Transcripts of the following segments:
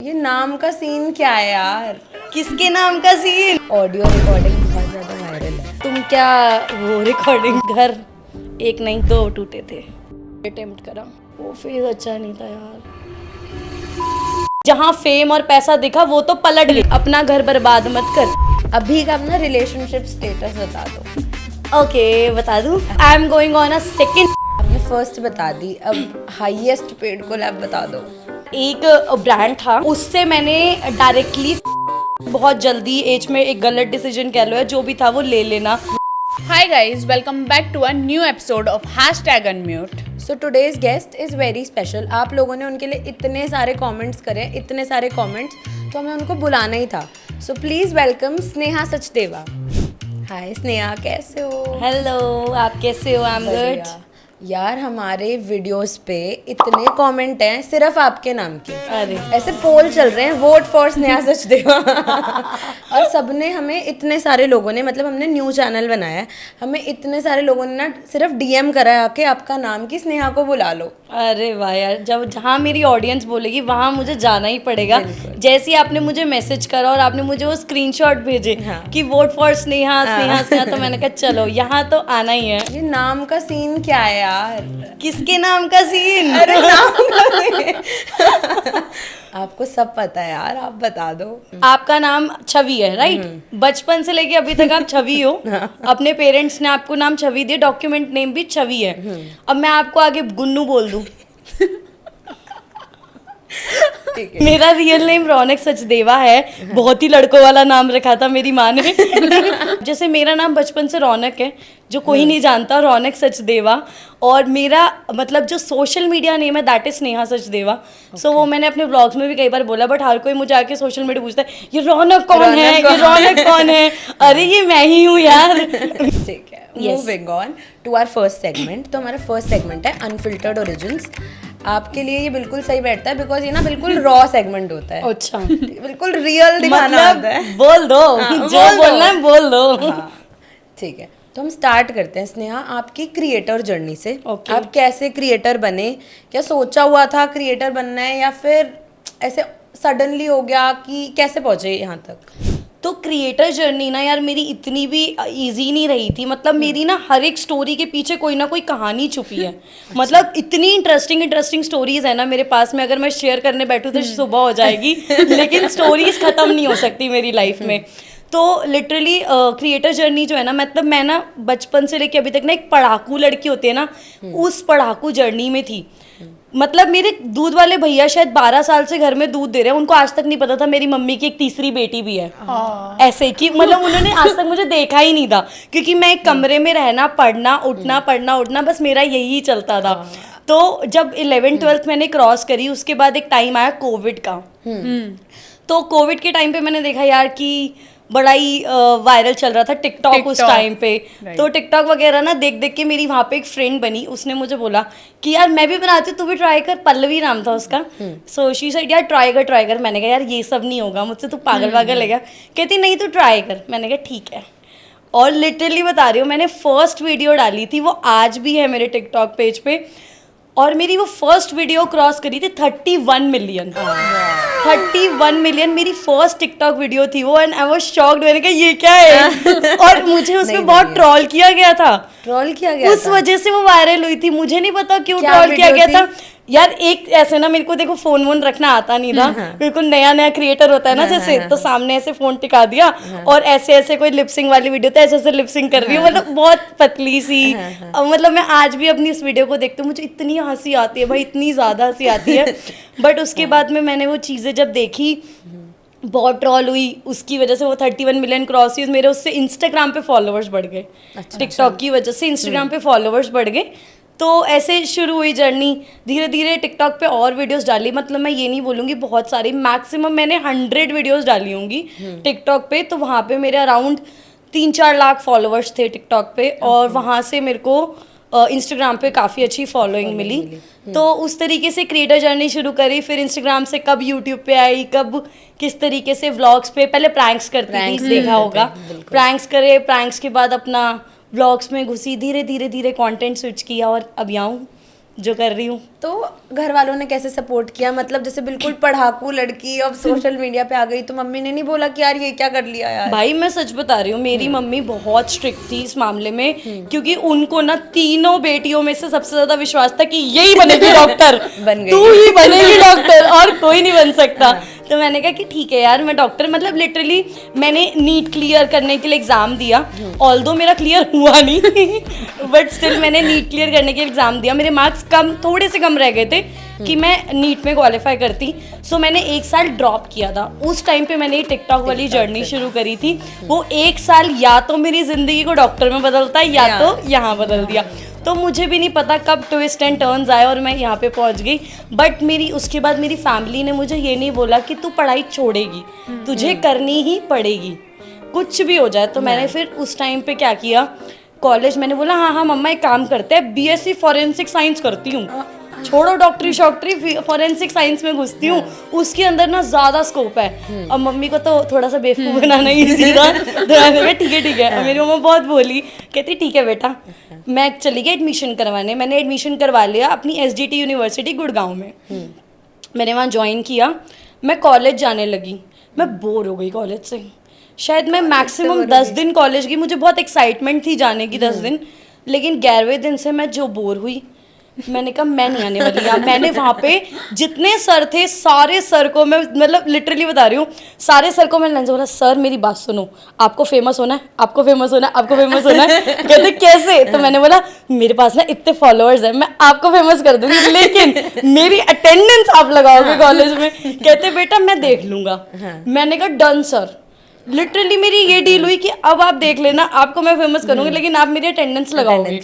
ये नाम का सीन क्या है यार? किसके नाम का सीन? ऑडियो रिकॉर्डिंग बहुत ज्यादा वायरल है। तुम क्या वो रिकॉर्डिंग घर एक नहीं दो टूटे थे, अटेम्प्ट करा, वो फेज अच्छा नहीं था यार। जहाँ फेम और पैसा दिखा वो तो पलट गई। अपना घर बर्बाद मत कर। अभी का अपना रिलेशनशिप स्टेटस बता दो। ओके बता दूं, I am going on a second. आपने फर्स्ट बता दी, अब हाईएस्ट पेड कोलैब बता दो। एक ब्रांड था, उससे मैंने डायरेक्टली बहुत जल्दी एज में एक गलत डिसीजन कह लो या जो भी था वो ले लेना। Hi guys, welcome back to a new episode of #Unmute. So today's guest is very special. आप लोगों ने उनके लिए इतने सारे कमेंट्स करे, इतने सारे कमेंट्स, तो हमें उनको बुलाना ही था। So please welcome Sneha Sachdeva. Hi Sneha, कैसे हो? हेलो, आप कैसे हो? I am good. यार हमारे वीडियोस पे इतने कमेंट हैं सिर्फ आपके नाम के। अरे ऐसे पोल चल रहे हैं, वोट फॉर स्नेहा सचदेवा। और सबने हमें, इतने सारे लोगों ने, मतलब हमने न्यू चैनल बनाया है, हमें इतने सारे लोगों ने ना सिर्फ डीएम करा है आके आपका नाम कि स्नेहा को बुला लो। अरे वाह यार, जब जहाँ मेरी ऑडियंस बोलेगी वहाँ मुझे जाना ही पड़ेगा। जैसे ही आपने मुझे मैसेज करा और आपने मुझे वो स्क्रीनशॉट भेजे कि वोट फॉर स्नेहा स्नेहा स्नेहा, तो मैंने कहा चलो यहाँ तो आना ही है। ये नाम का सीन क्या है यार? किसके नाम का सीन? अरे नाम का सीन। आपको सब पता है यार, आप बता दो। आपका नाम छवि है, राइट? बचपन से लेके अभी तक आप छवि हो। अपने पेरेंट्स ने आपको नाम छवि दिया, डॉक्यूमेंट नेम भी छवि है। अब मैं आपको आगे गुन्नू बोल दूं। मेरा रियल नेम रौनक सचदेवा है। बहुत ही लड़कों वाला नाम रखा था मेरी माँ ने। जैसे मेरा नाम बचपन से रौनक है, जो कोई नहीं जानता, रौनक सचदेवा। और मेरा मतलब जो सोशल मीडिया नेम है दैट इज स्नेहा सचदेवा। सो वो मैंने अपने ब्लॉग्स में भी कई बार बोला, बट हर कोई मुझे आके सोशल मीडिया पूछता है ये रौनक कौन है, ये रौनक कौन है? अरे ये मैं ही हूँ यार। ठीक है, moving on to our first segment. तो हमारा फर्स्ट सेगमेंट है अनफिल्टर्ड ओरिजिन्स। आपके लिए ये बिल्कुल सही बैठता है बिकॉज ये ना बिल्कुल रॉ सेगमेंट होता है। अच्छा, बिल्कुल रियल दिखाना मतलब होता है। बोल दो, जो बोलना है बोल दो। ठीक है, तो हम स्टार्ट करते हैं स्नेहा आपकी क्रिएटर जर्नी से। Okay. आप कैसे क्रिएटर बने? क्या सोचा हुआ था क्रिएटर बनना है या फिर ऐसे सडनली हो गया कि कैसे पहुंचे यहाँ तक? तो क्रिएटर जर्नी ना यार मेरी इतनी भी इजी नहीं रही थी। मतलब मेरी ना हर एक स्टोरी के पीछे कोई ना कोई कहानी छुपी है। मतलब इतनी इंटरेस्टिंग स्टोरीज है ना मेरे पास में, अगर मैं शेयर करने बैठूँ तो सुबह हो जाएगी। लेकिन स्टोरीज खत्म नहीं हो सकती मेरी लाइफ में। तो लिटरली क्रिएटर जर्नी जो है ना, मतलब मैं ना बचपन से लेके अभी तक ना एक पढ़ाकू लड़की होती है ना, उस पढ़ाकू जर्नी में थी। मतलब मेरे दूध वाले भैया शायद 12 साल से घर में दूध दे रहे हैं, उनको आज तक नहीं पता था मेरी मम्मी की एक तीसरी बेटी भी है। ऐसे कि मतलब उन्होंने आज तक मुझे देखा ही नहीं था, क्योंकि मैं एक कमरे में रहना, पढ़ना उठना, बस मेरा यही चलता था। तो जब 11th-12th मैंने क्रॉस करी, उसके बाद एक टाइम आया कोविड का। तो कोविड के टाइम पे मैंने देखा यार कि बड़ा ही वायरल चल रहा था टिकटॉक उस टाइम पे। तो टिकटॉक वगैरह ना देख देख के मेरी वहाँ पे एक फ्रेंड बनी, उसने मुझे बोला कि यार मैं भी बनाती हूँ, तू भी ट्राई कर। पल्लवी नाम था उसका। सो शी सेड यार ट्राई कर। मैंने कहा यार ये सब नहीं होगा मुझसे, तू पागल है क्या? कहती नहीं तू ट्राई कर। मैंने कहा ठीक है। और लिटरली बता रही हूँ, मैंने फर्स्ट वीडियो डाली थी, वो आज भी है मेरे टिकटॉक पेज पे। और मेरी वो फर्स्ट वीडियो क्रॉस करी थी 31 मिलियन। 31 मिलियन मेरी फर्स्ट टिकटॉक वीडियो थी वो। And I was shocked. मैंने कहा ये क्या है? और मुझे उसमें बहुत ट्रोल किया गया था। ट्रोल किया गया उस वजह से वो वायरल हुई थी। मुझे नहीं पता क्यों क्या ट्रोल किया वीडियो गया था यार। एक ऐसे ना, मेरे को देखो फोन वोन रखना आता नहीं था, बिल्कुल नया क्रिएटर होता है ना जैसे, तो सामने ऐसे फोन टिका दिया और ऐसे कोई लिपसिंग वाली वीडियो, तो ऐसे लिपसिंग कर रही हूँ, मतलब बहुत पतली सी। मतलब मैं आज भी अपनी इस वीडियो को देखती हूँ, मुझे इतनी हंसी आती है भाई, इतनी ज्यादा हंसी आती है। बट उसके बाद में मैंने वो चीजें जब देखी, बहुत ट्रॉल हुई, उसकी वजह से वो 31 मिलियन क्रॉस हुई। मेरे उससे इंस्टाग्राम पे फॉलोअर्स बढ़ गए। टिकटॉक की वजह से इंस्टाग्राम पे फॉलोअर्स बढ़ गए। तो ऐसे शुरू हुई जर्नी। धीरे धीरे टिकटॉक पे और वीडियोस डाली। मतलब मैं ये नहीं बोलूँगी बहुत सारी, मैक्सिमम मैंने 100 वीडियोस डाली होंगी टिकटॉक पे। तो वहाँ पे मेरे अराउंड 3-4 लाख फॉलोअर्स थे टिकटॉक पे। और वहाँ से मेरे को इंस्टाग्राम पे काफ़ी अच्छी फॉलोइंग मिली। तो उस तरीके से क्रिएटर जर्नी शुरू करी। फिर इंस्टाग्राम से कब यूट्यूब पे आई, कब किस तरीके से व्लॉग्स पे, पहले प्रैंक्स करती थी, देखा होगा। प्रैंक्स करे, प्रैंक्स के बाद अपना व्लॉग्स में घुसी, धीरे धीरे कंटेंट स्विच किया और अब यहाँ हूँ। जो कर रही हूँ। तो घर वालों ने कैसे सपोर्ट किया, मतलब जैसे बिल्कुल पढ़ाकू लड़की अब सोशल मीडिया पे आ गई, तो मम्मी ने नहीं बोला कि यार ये क्या कर लिया यार? भाई मैं सच बता रही हूँ, मेरी मम्मी बहुत स्ट्रिक्ट थी इस मामले में, क्योंकि उनको ना तीनों बेटियों में से सबसे ज्यादा विश्वास था कि यही बनेगी डॉक्टर, बन गई। तू ही बनेगी डॉक्टर और कोई नहीं बन सकता। तो मैंने कहा कि ठीक है यार मैं डॉक्टर, मतलब लिटरली मैंने नीट क्लियर करने के लिए एग्जाम दिया, ऑल्दो मेरा क्लियर हुआ नहीं बट स्टिल मैंने नीट क्लियर करने के लिए एग्जाम दिया। मेरे मार्क्स कम, थोड़े से कम रह गए थे कि मैं नीट में क्वालिफाई करती। सो मैंने 1 साल ड्रॉप किया था। उस टाइम पे मैंने टिकटॉक वाली जर्नी शुरू करी थी। वो 1 साल या तो मेरी जिंदगी को डॉक्टर में बदलता है या तो यहाँ बदल दिया। तो मुझे भी नहीं पता कब ट्विस्ट एंड टर्न्स आए और मैं यहाँ पे पहुँच गई। बट मेरी उसके बाद मेरी फैमिली ने मुझे ये नहीं बोला कि तू पढ़ाई छोड़ेगी, तुझे करनी ही पड़ेगी कुछ भी हो जाए। तो मैंने फिर उस टाइम पे क्या किया, कॉलेज मैंने बोला हाँ मम्मा एक काम करते हैं, बीएससी फॉरेंसिक साइंस करती हूँ, छोड़ो डॉक्टरी शॉक्टरी, फॉरेंसिक साइंस में घुसती हूँ, उसके अंदर ना ज़्यादा स्कोप है। अब मम्मी को तो थोड़ा सा बेवकूफ़ बनाना ईजी था, तो मैंने कहा ठीक है। मेरी मम्मा बहुत बोली, कहती ठीक है बेटा। मैं चली गई एडमिशन करवाने, मैंने एडमिशन करवा लिया अपनी एसडीटी यूनिवर्सिटी गुड़गांव में। मैंने वहाँ ज्वाइन किया, मैं कॉलेज जाने लगी, मैं बोर हो गई कॉलेज से। शायद मैं मैक्सिमम 10 दिन कॉलेज की, मुझे बहुत एक्साइटमेंट थी जाने की 10 दिन, लेकिन 11वें दिन से मैं जो बोर हुई, मैंने कहा मैं नहीं आने वाली यार। मैंने वहाँ पे जितने सर थे सारे सर को मैं, मतलब लिटरली बता रही हूँ, सारे सर को मैंने बोला सर मेरी बात सुनो, आपको फेमस होना है, आपको फेमस होना है, आपको फेमस होना है। कहते कैसे? तो मैंने बोला मेरे पास ना इतने फॉलोअर्स हैं, मैं आपको फेमस कर दूंगी, लेकिन मेरी अटेंडेंस आप लगाओगे कॉलेज में। कहते बेटा मैं देख लूंगा। मैंने कहा डन सर। लिटरली मेरी ये डील हुई कि अब आप देख लेना, आपको मैं फेमस करूंगी लेकिन आप मेरी अटेंडेंस लगाओगे।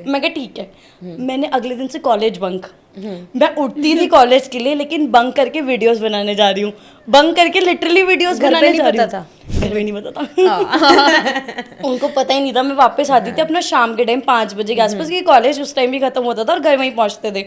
मैं कहा ठीक है। मैंने अगले दिन से कॉलेज बंक, मैं उठती थी कॉलेज के लिए लेकिन बंक करके वीडियोस बनाने जा रही हूँ, बंक करके लिटरली वीडियोस बनाने जा रही हूँ। घर में नहीं पता था उनको पता ही नहीं था। मैं वापस आती थी अपना शाम के टाइम 5 बजे के आसपास, क्योंकि कॉलेज उस टाइम भी खत्म होता था और घर वहीं पहुंचते थे।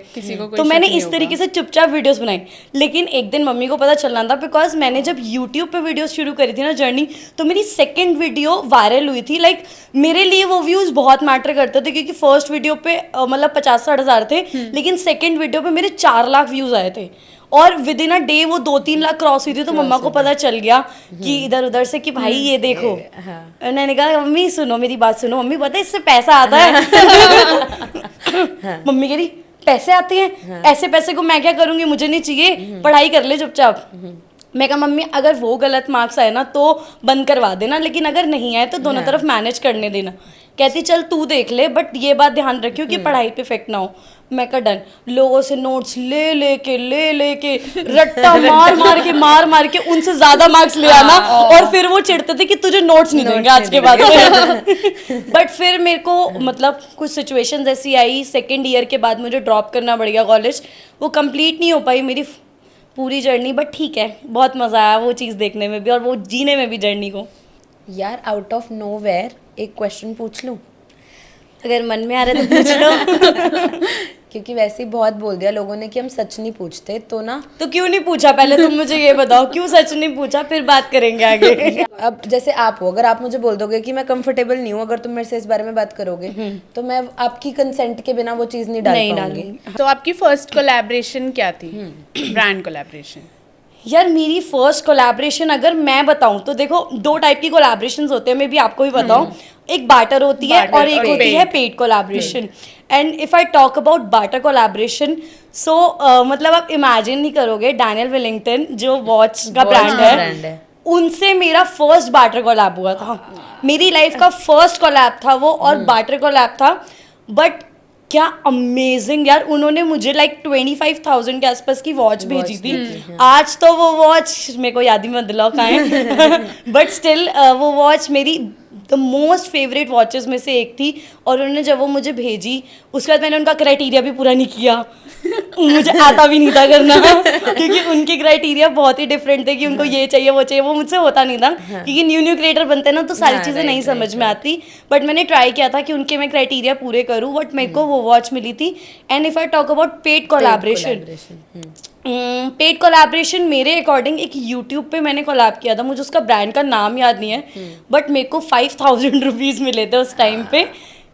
तो मैंने इस तरीके से चुपचाप वीडियोस बनाई। लेकिन एक दिन मम्मी को पता चलना था, बिकॉज मैंने जब यूट्यूब पे वीडियोस शुरू करी थी ना जर्नी, तो मेरी सेकेंड वीडियो वायरल हुई थी। लाइक मेरे लिए वो व्यूज बहुत मैटर करते थे, क्योंकि फर्स्ट वीडियो पे मतलब 50-60 हज़ार थे, लेकिन सेकेंड वीडियो पे मेरे 4 लाख व्यूज आए थे और विद इन अ डे वो 2-3 लाख क्रॉस हुई थी। तो मम्मा को पता चल गया कि इधर उधर से कि भाई ये देखो। मैंने कहा मम्मी सुनो मेरी बात सुनो, मम्मी पता है इससे पैसा आता है। मम्मी कह रही पैसे आते हैं, ऐसे पैसे को मैं क्या करूंगी, मुझे नहीं चाहिए, पढ़ाई कर ले चुपचाप। मैं कहा मम्मी अगर वो गलत मार्क्स आए ना तो बंद करवा देना, लेकिन अगर नहीं आए तो दोनों तरफ मैनेज करने देना। कहती चल तू देख ले, बट ये बात ध्यान रखियो कि पढ़ाई पे इफेक्ट ना हो। मैं कहा डन। लोगों से नोट्स ले लेके रट्टा मार मार के उनसे ज्यादा मार्क्स ले आना, और फिर वो चिढ़ते थे कि तुझे नोट्स नहीं देंगे आज के बाद। बट फिर मेरे को मतलब कुछ सिचुएशंस ऐसी आई, सेकेंड ईयर के बाद मुझे ड्रॉप करना पड़ गया कॉलेज, वो कंप्लीट नहीं हो पाई मेरी पूरी जर्नी। बट ठीक है, बहुत मज़ा आया वो चीज़ देखने में भी और वो जीने में भी जर्नी को। यार आउट ऑफ नोवेयर एक क्वेश्चन पूछ लूँ? अगर मन में आ रहा है तो पूछ लो। क्योंकि वैसे ही बहुत बोल दिया लोगों ने कि हम सच नहीं पूछते, तो ना तो क्यों नहीं पूछा? पहले तुम मुझे ये बताओ क्यों सच नहीं पूछा, फिर बात करेंगे आगे। अब जैसे आप हो, अगर आप मुझे बोल दोगे कि मैं कंफर्टेबल नहीं हूँ अगर तुम मेरे से इस बारे में बात करोगे, तो मैं आपकी कंसेंट के बिना वो चीज़ नहीं डाल पाऊंगी। तो आपकी फर्स्ट कोलैबोरेशन क्या थी? Brand collaboration? यार मेरी फर्स्ट कोलैबोरेशन अगर मैं बताऊं तो देखो 2 टाइप की कोलैबोरेशंस होते हैं, मैं भी आपको भी बताऊं। एक बार्टर होती है और एक होती है paid collaboration. And if I talk about barter collaboration, so मतलब आप इमेजिन नहीं करोगे, डैनियल वेलिंगटन जो वॉच का ब्रांड है, उनसे मेरा फर्स्ट बार्टर कोलैब हुआ था। मेरी लाइफ का फर्स्ट कोलैब था वो, और बार्टर कोलैब था। बट क्या अमेजिंग यार, उन्होंने मुझे लाइक 25,000 के आसपास की वॉच भेजी थी। आज तो वो वॉच मेरे को याद ही मत दिलाओ कहाँ है, बट स्टिल वो वॉच मेरी द मोस्ट फेवरेट वॉचेस में से एक थी। और उन्होंने जब वो मुझे भेजी, उसके बाद मैंने उनका क्राइटेरिया भी पूरा नहीं किया। मुझे आता भी नहीं था करना, क्योंकि उनके क्राइटेरिया बहुत ही डिफरेंट थे कि उनको ये चाहिए वो चाहिए, वो मुझसे होता नहीं था। क्योंकि न्यू क्रिएटर बनते हैं ना, तो सारी चीज़ें नहीं समझ में आती। बट मैंने ट्राई किया था कि उनके मैं क्राइटेरिया पूरे करूँ, बट मेरे को वो वॉच मिली थी। And if I talk about paid collaboration, paid collaboration मेरे अकॉर्डिंग एक यूट्यूब पे मैंने कोलैब किया था, मुझे उसका ब्रांड का नाम याद नहीं है, बट मेरे को 5,000 रुपीज़ मिले थे उस टाइम पे।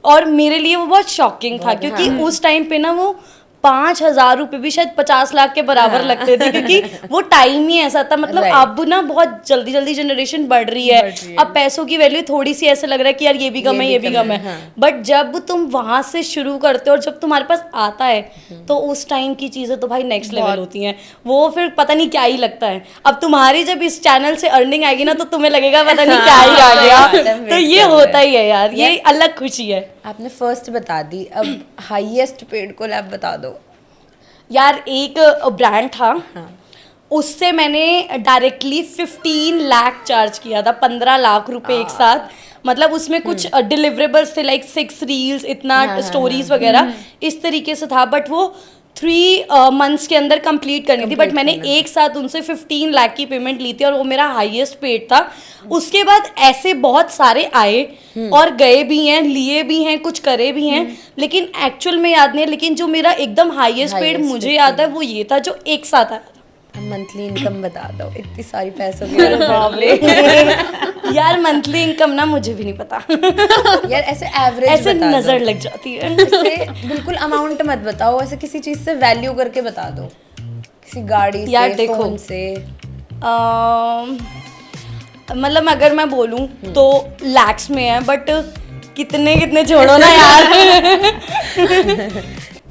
और मेरे लिए वो बहुत शॉकिंग था, क्योंकि उस टाइम पे ना वो 5,000 रुपये भी शायद 50 लाख के बराबर लगते थे, क्योंकि वो टाइम ही ऐसा था। मतलब Right. अब ना बहुत जल्दी जल्दी जनरेशन बढ़ रही है, अब पैसों की वैल्यू थोड़ी सी ऐसे लग रहा है कि यार ये भी कम है, ये भी कम है। हाँ। बट जब तुम वहां से शुरू करते हो और जब तुम्हारे पास आता है, तो उस टाइम की चीजें तो भाई नेक्स्ट लेवल होती हैं। वो फिर पता नहीं क्या ही लगता है। अब तुम्हारी जब इस चैनल से अर्निंग आएगी ना, तो तुम्हें लगेगा पता नहीं क्या ही आ गया। तो ये होता ही है यार, ये अलग खुशी है। आपने फर्स्ट बता दी, अब हाईएस्ट पेड कोलैब बता दो। यार एक ब्रांड था, उससे मैंने डायरेक्टली 15 लाख चार्ज किया था, 15 लाख रुपए एक साथ। मतलब उसमें कुछ डिलीवरेबल्स थे, लाइक 6 रील्स, इतना स्टोरीज वगैरह इस तरीके से था। बट वो 3 मंथ्स के अंदर कंप्लीट करनी थी। बट मैंने एक साथ उनसे 15 लाख की पेमेंट ली थी, और वो मेरा हाईएस्ट पेड था। उसके बाद ऐसे बहुत सारे आए और गए भी हैं, लिए भी हैं, कुछ करे भी हैं, लेकिन एक्चुअल में याद नहीं है। लेकिन जो मेरा एकदम हाईएस्ट पेड मुझे याद है, वो ये था जो एक साथ आया था। मंथली इनकम बता दो, इतनी सारी पैसों की। यार मंथली इनकम ना मुझे भी नहीं पता। यार ऐसे एवरेज ऐसे बता नजर दो। लग जाती है। ऐसे बिल्कुल अमाउंट मत बताओ, ऐसे किसी चीज से वैल्यू करके बता दो, किसी गाड़ी यार से, देखो, फोन से। मतलब अगर मैं बोलूं तो लैक्स में है, बट कितने कितने छोड़ो ना यार।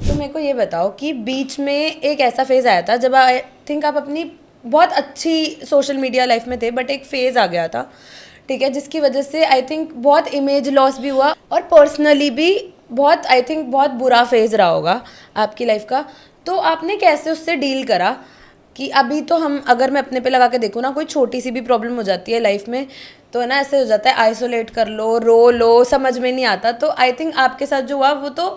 तो मेरे को ये बताओ कि बीच में एक ऐसा फेज आया था जब आई थिंक आप अपनी बहुत अच्छी सोशल मीडिया लाइफ में थे, बट एक फेज आ गया था, ठीक है, जिसकी वजह से आई थिंक बहुत इमेज लॉस भी हुआ, और पर्सनली भी बहुत आई थिंक बहुत बुरा फेज रहा होगा आपकी लाइफ का। तो आपने कैसे उससे डील करा? कि अभी तो हम, अगर मैं अपने पे लगा के देखूँ ना, कोई छोटी सी भी प्रॉब्लम हो जाती है लाइफ में तो ना ऐसे हो जाता है, आइसोलेट कर लो, रो लो, समझ में नहीं आता। तो आई थिंक आपके साथ जो हुआ वो तो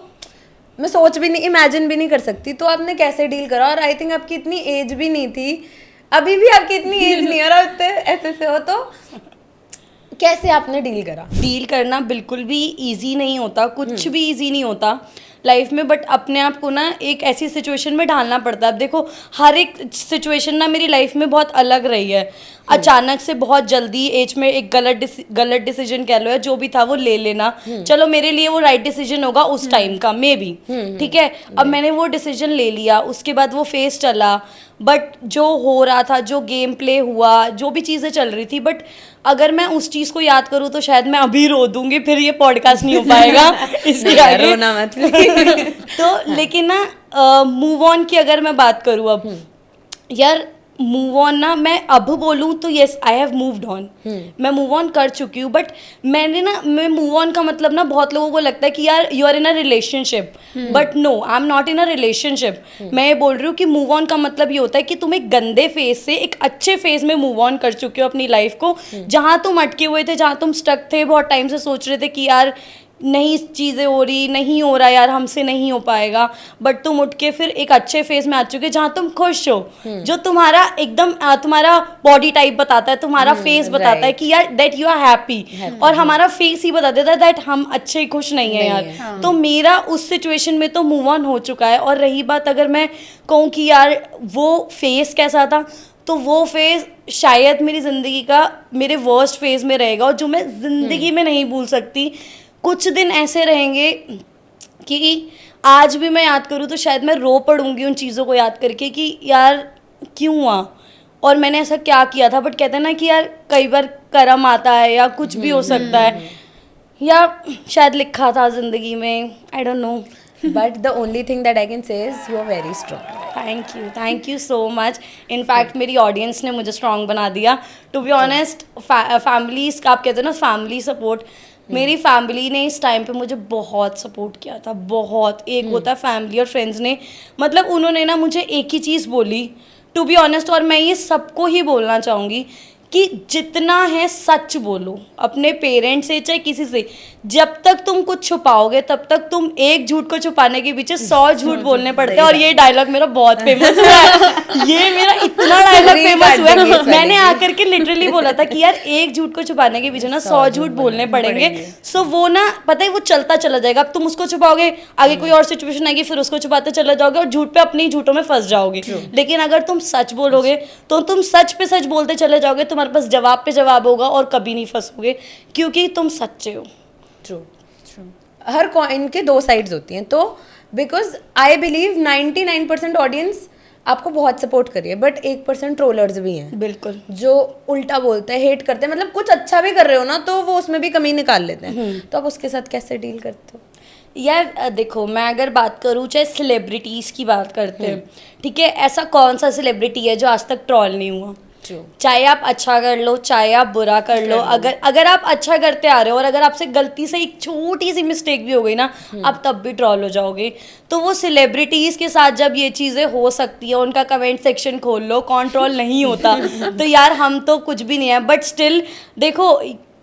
मैं सोच भी नहीं, इमेजिन भी नहीं कर सकती। तो आपने कैसे डील करा? और आई थिंक आपकी इतनी एज भी नहीं थी, अभी भी आपकी इतनी एज नहीं है, और ऐसे से हो, तो कैसे आपने डील करा? डील करना बिल्कुल भी इजी नहीं होता, कुछ भी इजी नहीं होता लाइफ में। बट अपने आप को ना एक ऐसी सिचुएशन में ढालना पड़ता है। अब देखो, हर एक सिचुएशन ना मेरी लाइफ में बहुत अलग रही है। अचानक से बहुत जल्दी एज में एक गलत डिसीजन कह लो, या जो भी था वो ले लेना, चलो मेरे लिए वो राइट डिसीजन होगा उस टाइम का, मे बी, ठीक है। अब मैंने वो डिसीजन ले लिया, उसके बाद वो फेस चला, बट जो हो रहा था, जो गेम प्ले हुआ, जो भी चीज़ें चल रही थी, बट अगर मैं उस चीज़ को याद करूँ तो शायद मैं अभी रो दूंगी, फिर ये पॉडकास्ट नहीं हो पाएगा इसके आगे। रोना मत। तो लेकिन ना मूव ऑन की अगर मैं बात करूँ अब, यार मूव ऑन ना, मैं अब बोलूँ तो yes, I have moved on, मैं मूव ऑन कर चुकी हूँ। बट मैं मूव ऑन का मतलब ना, बहुत लोगों को लगता है कि यार you are in a relationship, but no, I am not in a relationship. मैं ये बोल रही हूँ कि मूव ऑन का मतलब ये होता है कि तुम एक गंदे फेज से एक अच्छे फेज में मूव ऑन कर चुके हो अपनी लाइफ को। जहाँ तुम अटके हुए थे, जहाँ तुम स्टक थे, बहुत टाइम से सोच रहे थे कि यार नहीं चीज़ें हो रही, नहीं हो रहा यार, हमसे नहीं हो पाएगा, बट तुम उठ के फिर एक अच्छे फेज में आ चुके जहाँ तुम खुश हो, जो तुम्हारा एकदम तुम्हारा बॉडी टाइप बताता है, तुम्हारा फेस बताता है कि यार दैट यू आर हैप्पी, और हमारा फेस ही बता देता है दैट हम अच्छे खुश नहीं है यार। तो मेरा उस सिचुएशन में तो मूव ऑन हो चुका है। और रही बात, अगर मैं कहूँ कि यार वो फेस कैसा था, तो वो फेज शायद मेरी ज़िंदगी का मेरे वर्स्ट फेज में रहेगा, और जो मैं ज़िंदगी में नहीं भूल सकती। कुछ दिन ऐसे रहेंगे कि आज भी मैं याद करूँ तो शायद मैं रो पड़ूंगी उन चीज़ों को याद करके कि यार क्यों हुआ और मैंने ऐसा क्या किया था। बट कहते हैं ना कि यार कई बार कर्म आता है, या कुछ भी हो सकता है, या शायद लिखा था ज़िंदगी में, I don't know. But the only thing that I can say is you are very strong. Thank you so much. In fact मेरी ऑडियंस ने मुझे स्ट्रॉन्ग बना दिया। टू बी ऑनेस्ट, फैमिलीज का आप कहते हैं ना फैमिली सपोर्ट, मेरी फैमिली ने इस टाइम पे मुझे बहुत सपोर्ट किया था, बहुत। एक होता है फैमिली और फ्रेंड्स ने, मतलब उन्होंने ना मुझे एक ही चीज़ बोली, टू बी ऑनेस्ट, और मैं ये सबको ही बोलना चाहूँगी कि जितना है सच बोलो अपने पेरेंट्स से चाहे किसी से। जब तक तुम कुछ छुपाओगे तब तक तुम एक झूठ को छुपाने के पीछे 100 झूठ बोलने पड़ते हैं। और ये डायलॉग मेरा बहुत फेमस हुआ है, ये मेरा इतना डायलॉग फेमस हुआ है, मैंने आकर के लिटरली बोला था कि यार एक झूठ को छुपाने के पीछे ना 100 झूठ बोलने पड़ेंगे। सो वो ना पता है वो चलता चला जाएगा। अब तुम उसको छुपाओगे, आगे कोई और सिचुएशन आएगी, फिर उसको छुपाते चले जाओगे और झूठ पे अपनी झूठों में फंस जाओगे। लेकिन अगर तुम सच बोलोगे तो तुम सच पे सच बोलते चले जाओगे, तुम्हारे पास जवाब पे जवाब होगा और कभी नहीं फंसोगे, क्योंकि तुम सच्चे हो। ट्रू। हर कॉइन के 2 साइड्स होती हैं। तो बिकॉज आई बिलीव 99% ऑडियंस आपको बहुत सपोर्ट करिए, बट 1% ट्रोलर्स भी हैं बिल्कुल, जो उल्टा बोलते हैं, हेट करते हैं, मतलब कुछ अच्छा भी कर रहे हो ना तो वो उसमें भी कमी निकाल लेते हैं। तो आप उसके साथ कैसे डील करते हो? यार देखो, मैं अगर बात करूँ, चाहे सेलिब्रिटीज़ की बात करते हैं, ठीक है, ऐसा कौन सा सेलिब्रिटी है जो आज तक ट्रॉल नहीं हुआ? चाहे आप अच्छा कर लो, चाहे आप बुरा कर लो, अगर आप अच्छा करते आ रहे हो और अगर आपसे गलती से एक छोटी सी मिस्टेक भी हो गई ना, आप तब भी ट्रॉल हो जाओगे। तो वो सेलिब्रिटीज़ के साथ जब ये चीज़ें हो सकती है, उनका कमेंट सेक्शन खोल लो, कौन ट्रॉल नहीं होता। तो यार हम तो कुछ भी नहीं है, बट स्टिल देखो,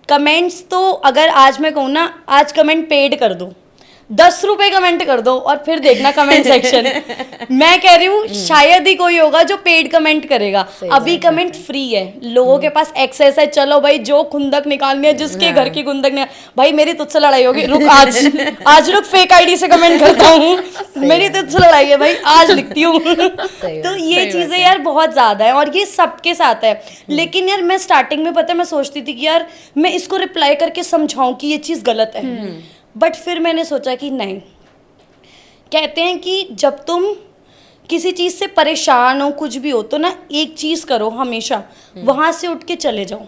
कमेंट्स तो अगर आज मैं कहूँ ना, आज कमेंट पेड कर दो, 10 रुपए कमेंट कर दो और फिर देखना कमेंट सेक्शन। मैं कह रही हूँ शायद ही कोई होगा जो पेड कमेंट करेगा। अभी कमेंट फ्री है, लोगों के पास एक्सेस है, चलो भाई जो खुंदक निकालनी है, जिसके घर की खुंदक निकाल, भाई मेरी तुझसे लड़ाई होगी, रुक आज रुक फेक आईडी से कमेंट करता हूँ, मेरी तुझसे लड़ाई है भाई, आज लिखती हूँ। तो ये चीजें यार बहुत ज्यादा है और ये सबके साथ है। लेकिन यार मैं स्टार्टिंग में, पता है, मैं सोचती थी कि यार मैं इसको रिप्लाई करके समझाऊं कि ये चीज गलत है, बट फिर मैंने सोचा कि नहीं, कहते हैं कि जब तुम किसी चीज़ से परेशान हो, कुछ भी हो, तो ना एक चीज़ करो हमेशा, वहाँ से उठ के चले जाओ,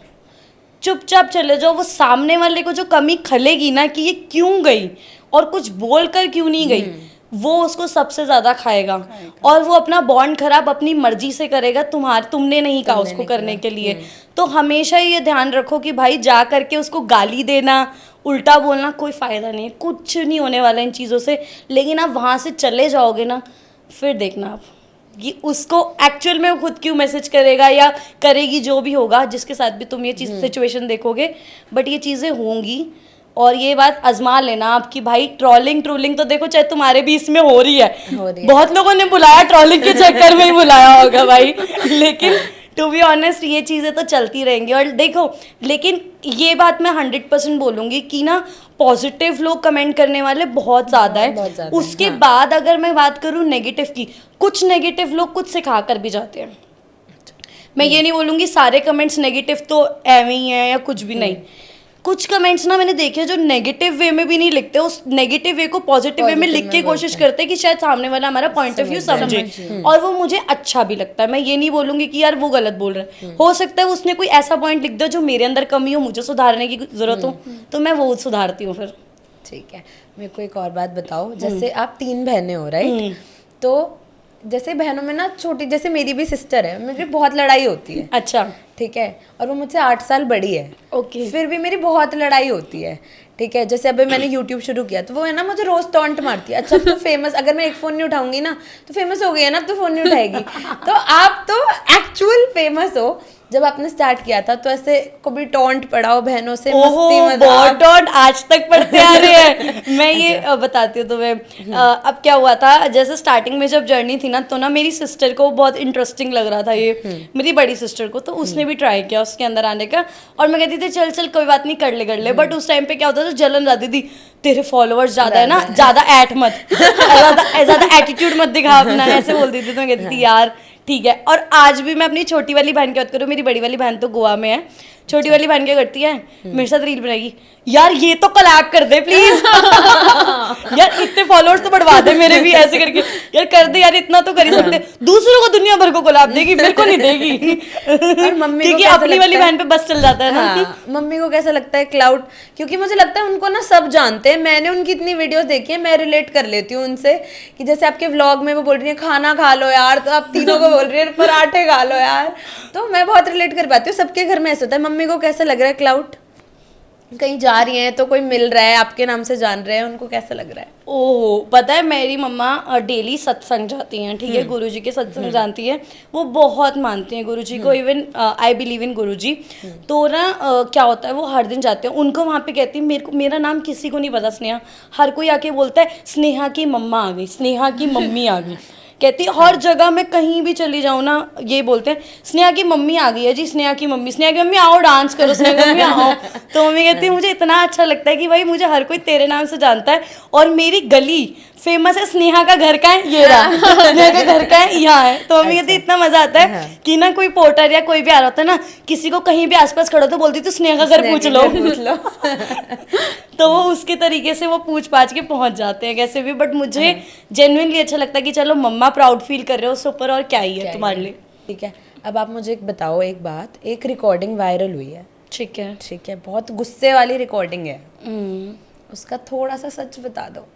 चुपचाप चले जाओ। वो सामने वाले को जो कमी खलेगी ना कि ये क्यों गई और कुछ बोल कर क्यों नहीं गई, वो उसको सबसे ज़्यादा खाएगा और वो अपना बॉन्ड खराब अपनी मर्जी से करेगा, तुमने नहीं कहा उसको करने के लिए। तो हमेशा ये ध्यान रखो कि भाई जा करके उसको गाली देना, उल्टा बोलना कोई फ़ायदा नहीं है, कुछ नहीं होने वाला इन चीज़ों से। लेकिन आप वहाँ से चले जाओगे ना, फिर देखना आप कि उसको एक्चुअल में वो खुद क्यों मैसेज करेगा या करेगी, जो भी होगा, जिसके साथ भी तुम ये चीज़ सिचुएशन देखोगे, बट ये चीज़ें होंगी। और ये बात आजमा लेना आप कि भाई ट्रोलिंग तो देखो, चाहे तुम्हारे भी इसमें हो रही है, बहुत लोगों ने बुलाया ट्रोलिंग के चक्कर में ही बुलाया होगा भाई, लेकिन टू बी ऑनेस्ट ये चीज़ें तो चलती रहेंगी। और देखो, लेकिन ये बात मैं 100% बोलूँगी कि ना पॉजिटिव लोग कमेंट करने वाले बहुत ज़्यादा है। उसके बाद अगर मैं बात करूँ नेगेटिव की, कुछ नेगेटिव लोग कुछ सिखा कर भी जाते हैं। मैं ये नहीं बोलूँगी सारे कमेंट्स नेगेटिव तो एवं ही हैं या कुछ भी नहीं। कुछ कमेंट्स ना मैंने देखे जो नेगेटिव वे में भी नहीं लिखते, उस नेगेटिव वे को पॉजिटिव वे में लिख के कोशिश करते हैं कि शायद सामने वाला हमारा पॉइंट ऑफ व्यू समझे, और वो मुझे अच्छा भी लगता है। मैं ये नहीं बोलूँगी कि यार वो गलत बोल रहा है, हो सकता है उसने कोई ऐसा पॉइंट लिख दिया जो मेरे अंदर कमी हो, मुझे सुधारने की जरूरत हो, तो मैं वो सुधारती हूँ फिर। ठीक है, मेरे को एक और बात बताओ, जैसे आप 3 बहनें हो, राइट? तो जैसे बहनों में ना छोटी, जैसे मेरी भी सिस्टर है, मेरी बहुत लड़ाई होती है। अच्छा, ठीक है, और वो मुझसे 8 साल बड़ी है। ओके। फिर भी मेरी बहुत लड़ाई होती है। ठीक है, जैसे अभी मैंने YouTube शुरू किया तो वो है ना मुझे रोज टॉन्ट मारती है, अच्छा तो फेमस, अगर मैं एक फ़ोन नहीं उठाऊंगी ना तो फेमस हो गई है ना, तो फ़ोन नहीं उठाएगी। तो आप तो एक्चुअल फेमस हो। जब आपने स्टार्ट किया था तो ऐसे कभी टॉन्ट पड़ा हो बहनों से? मस्ती बहुत टॉन्ट आज तक पढ़ते आ रहे हैं। मैं ये बताती हूँ तुम्हें। अब क्या हुआ था, जैसे स्टार्टिंग में जब जर्नी थी ना, तो ना मेरी सिस्टर को बहुत इंटरेस्टिंग लग रहा था ये, मेरी बड़ी सिस्टर को, तो उसने भी ट्राई किया उसके अंदर आने का, और मैं कहती थी चल चल कोई बात नहीं, कर ले। बट उस टाइम पे क्या होता था, जलन जाती थी, तेरे फॉलोअर्स ज्यादा है ना, ज्यादा ऐट मत, ज्यादा एटीट्यूड मत दिखा अपना, ऐसे बोलती थी। तो मैं कहती थी यार ठीक है। और आज भी मैं अपनी छोटी वाली बहन की बात करूँ, मेरी बड़ी वाली बहन तो गोवा में है, छोटी वाली बहन क्या करती है, मेरे साथ रील बनाएगी, यार ये तो कोलैब कर दे प्लीज। यार इतने फॉलोअर्स तो बढ़वा दे मेरे भी, ऐसे करके यार कर दे यार, इतना तो कर ही सकते। दूसरों को दुनिया भर को कोलैब देगी, मेरे को नहीं देगी। और मम्मी क्योंकि अपनी वाली बहन पे बस चल जाता है ना। हाँ, मम्मी को कैसा लगता है क्लाउड, क्योंकि मुझे लगता है उनको ना सब जानते हैं, मैंने उनकी इतनी वीडियोस देखी है, मैं रिलेट कर लेती हूँ उनसे कि जैसे आपके व्लॉग में वो बोल रही है खाना खा लो यार, तो आप तीनों को बोल रही है पराठे खा लो यार, तो मैं बहुत रिलेट कर पाती हूँ। सबके घर में ऐसा होता है। मम्मी को कैसा लग रहा है क्लाउड, कहीं जा रही हैं तो कोई मिल रहा है, आपके नाम से जान रहे हैं, उनको कैसा लग रहा है? ओह, पता है मेरी मम्मा डेली सत्संग जाती हैं, ठीक है, गुरुजी के सत्संग जानती है, वो बहुत मानती हैं गुरुजी को, इवन आई बिलीव इन गुरुजी। तो ना क्या होता है, वो हर दिन जाते हैं, उनको वहाँ पे कहती है, मेरा नाम किसी को नहीं पता स्नेहा, हर कोई आके बोलता है स्नेहा की मम्मा आ गई, स्नेहा की मम्मी आ गई। कहती हर जगह मैं कहीं भी चली जाऊँ ना, ये बोलते हैं स्नेहा की मम्मी आ गई है जी, स्नेहा की मम्मी आओ डांस करो, स्नेहा की मम्मी आओ। तो मम्मी कहती है मुझे इतना अच्छा लगता है कि भाई मुझे हर कोई तेरे नाम से जानता है, और मेरी गली फेमस है, स्नेहा का घर का है, ये रहा स्नेहा का घर का है, यहाँ है। तो मम्मी कहती इतना मजा आता है कि ना कोई पोर्टर या कोई भी आ रहा होता है ना, किसी को कहीं भी आसपास खड़ा तो बोलती तू स्नेहा का घर पूछ लो तो वो उसके तरीके से वो पूछ पाछ के पहुंच जाते हैं कैसे भी। बट मुझे जेन्युइनली अच्छा लगता है कि चलो मम्मा प्राउड फील कर रहे हो उससे ऊपर और क्या ही है तुम्हारे लिए। ठीक है, अब आप मुझे एक बताओ, एक बात, एक रिकॉर्डिंग वायरल हुई है, ठीक है। ठीक है, बहुत गुस्से वाली रिकॉर्डिंग है, उसका थोड़ा सा सच बता दो।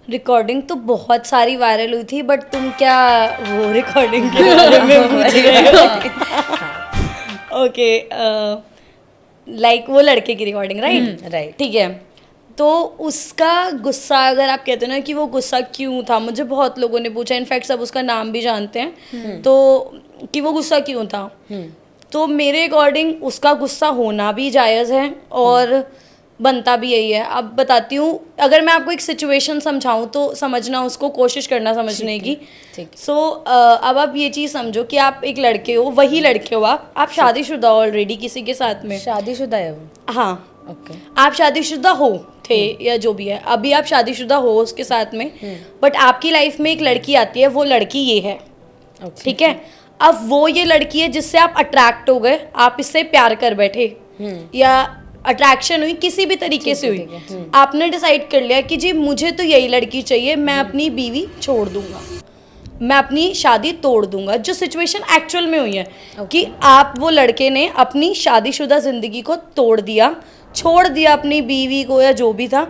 रिकॉर्डिंग तो बहुत सारी वायरल हुई थी, बट तुम क्या वो रिकॉर्डिंग के बारे में पूछ रहे हो? ओके, लाइक वो लड़के की रिकॉर्डिंग, राइट? राइट। ठीक है, तो उसका गुस्सा, अगर आप कहते हो ना कि वो गुस्सा क्यों था, मुझे बहुत लोगों ने पूछा, इनफैक्ट सब उसका नाम भी जानते हैं, तो कि वो गुस्सा क्यों था। तो मेरे अकॉर्डिंग उसका गुस्सा होना भी जायज़ है और बनता भी यही है। अब बताती हूँ, अगर मैं आपको एक सिचुएशन समझाऊँ तो समझना, उसको कोशिश करना समझने की। सो अब आप ये चीज़ समझो कि आप एक लड़के हो, वही लड़के हो आप शादीशुदा हो ऑलरेडी किसी के साथ में। शादीशुदा है वो? हाँ, ओके। आप शादीशुदा हो थे या जो भी है, अभी आप शादीशुदा हो उसके साथ में, बट आपकी लाइफ में एक लड़की आती है, वो लड़की ये है, ठीक है। अब वो ये लड़की है जिससे आप अट्रैक्ट हो गए, आप इससे प्यार कर बैठे या अट्रैक्शन हुई, किसी भी तरीके से हुई, आपने डिसाइड कर लिया कि जी मुझे तो यही लड़की चाहिए, मैं अपनी बीवी छोड़ दूंगा, मैं अपनी शादी तोड़ दूंगा। जो सिचुएशन एक्चुअल में हुई है कि आप, वो लड़के ने अपनी शादीशुदा जिंदगी को तोड़ दिया, छोड़ दिया अपनी बीवी को या जो भी था,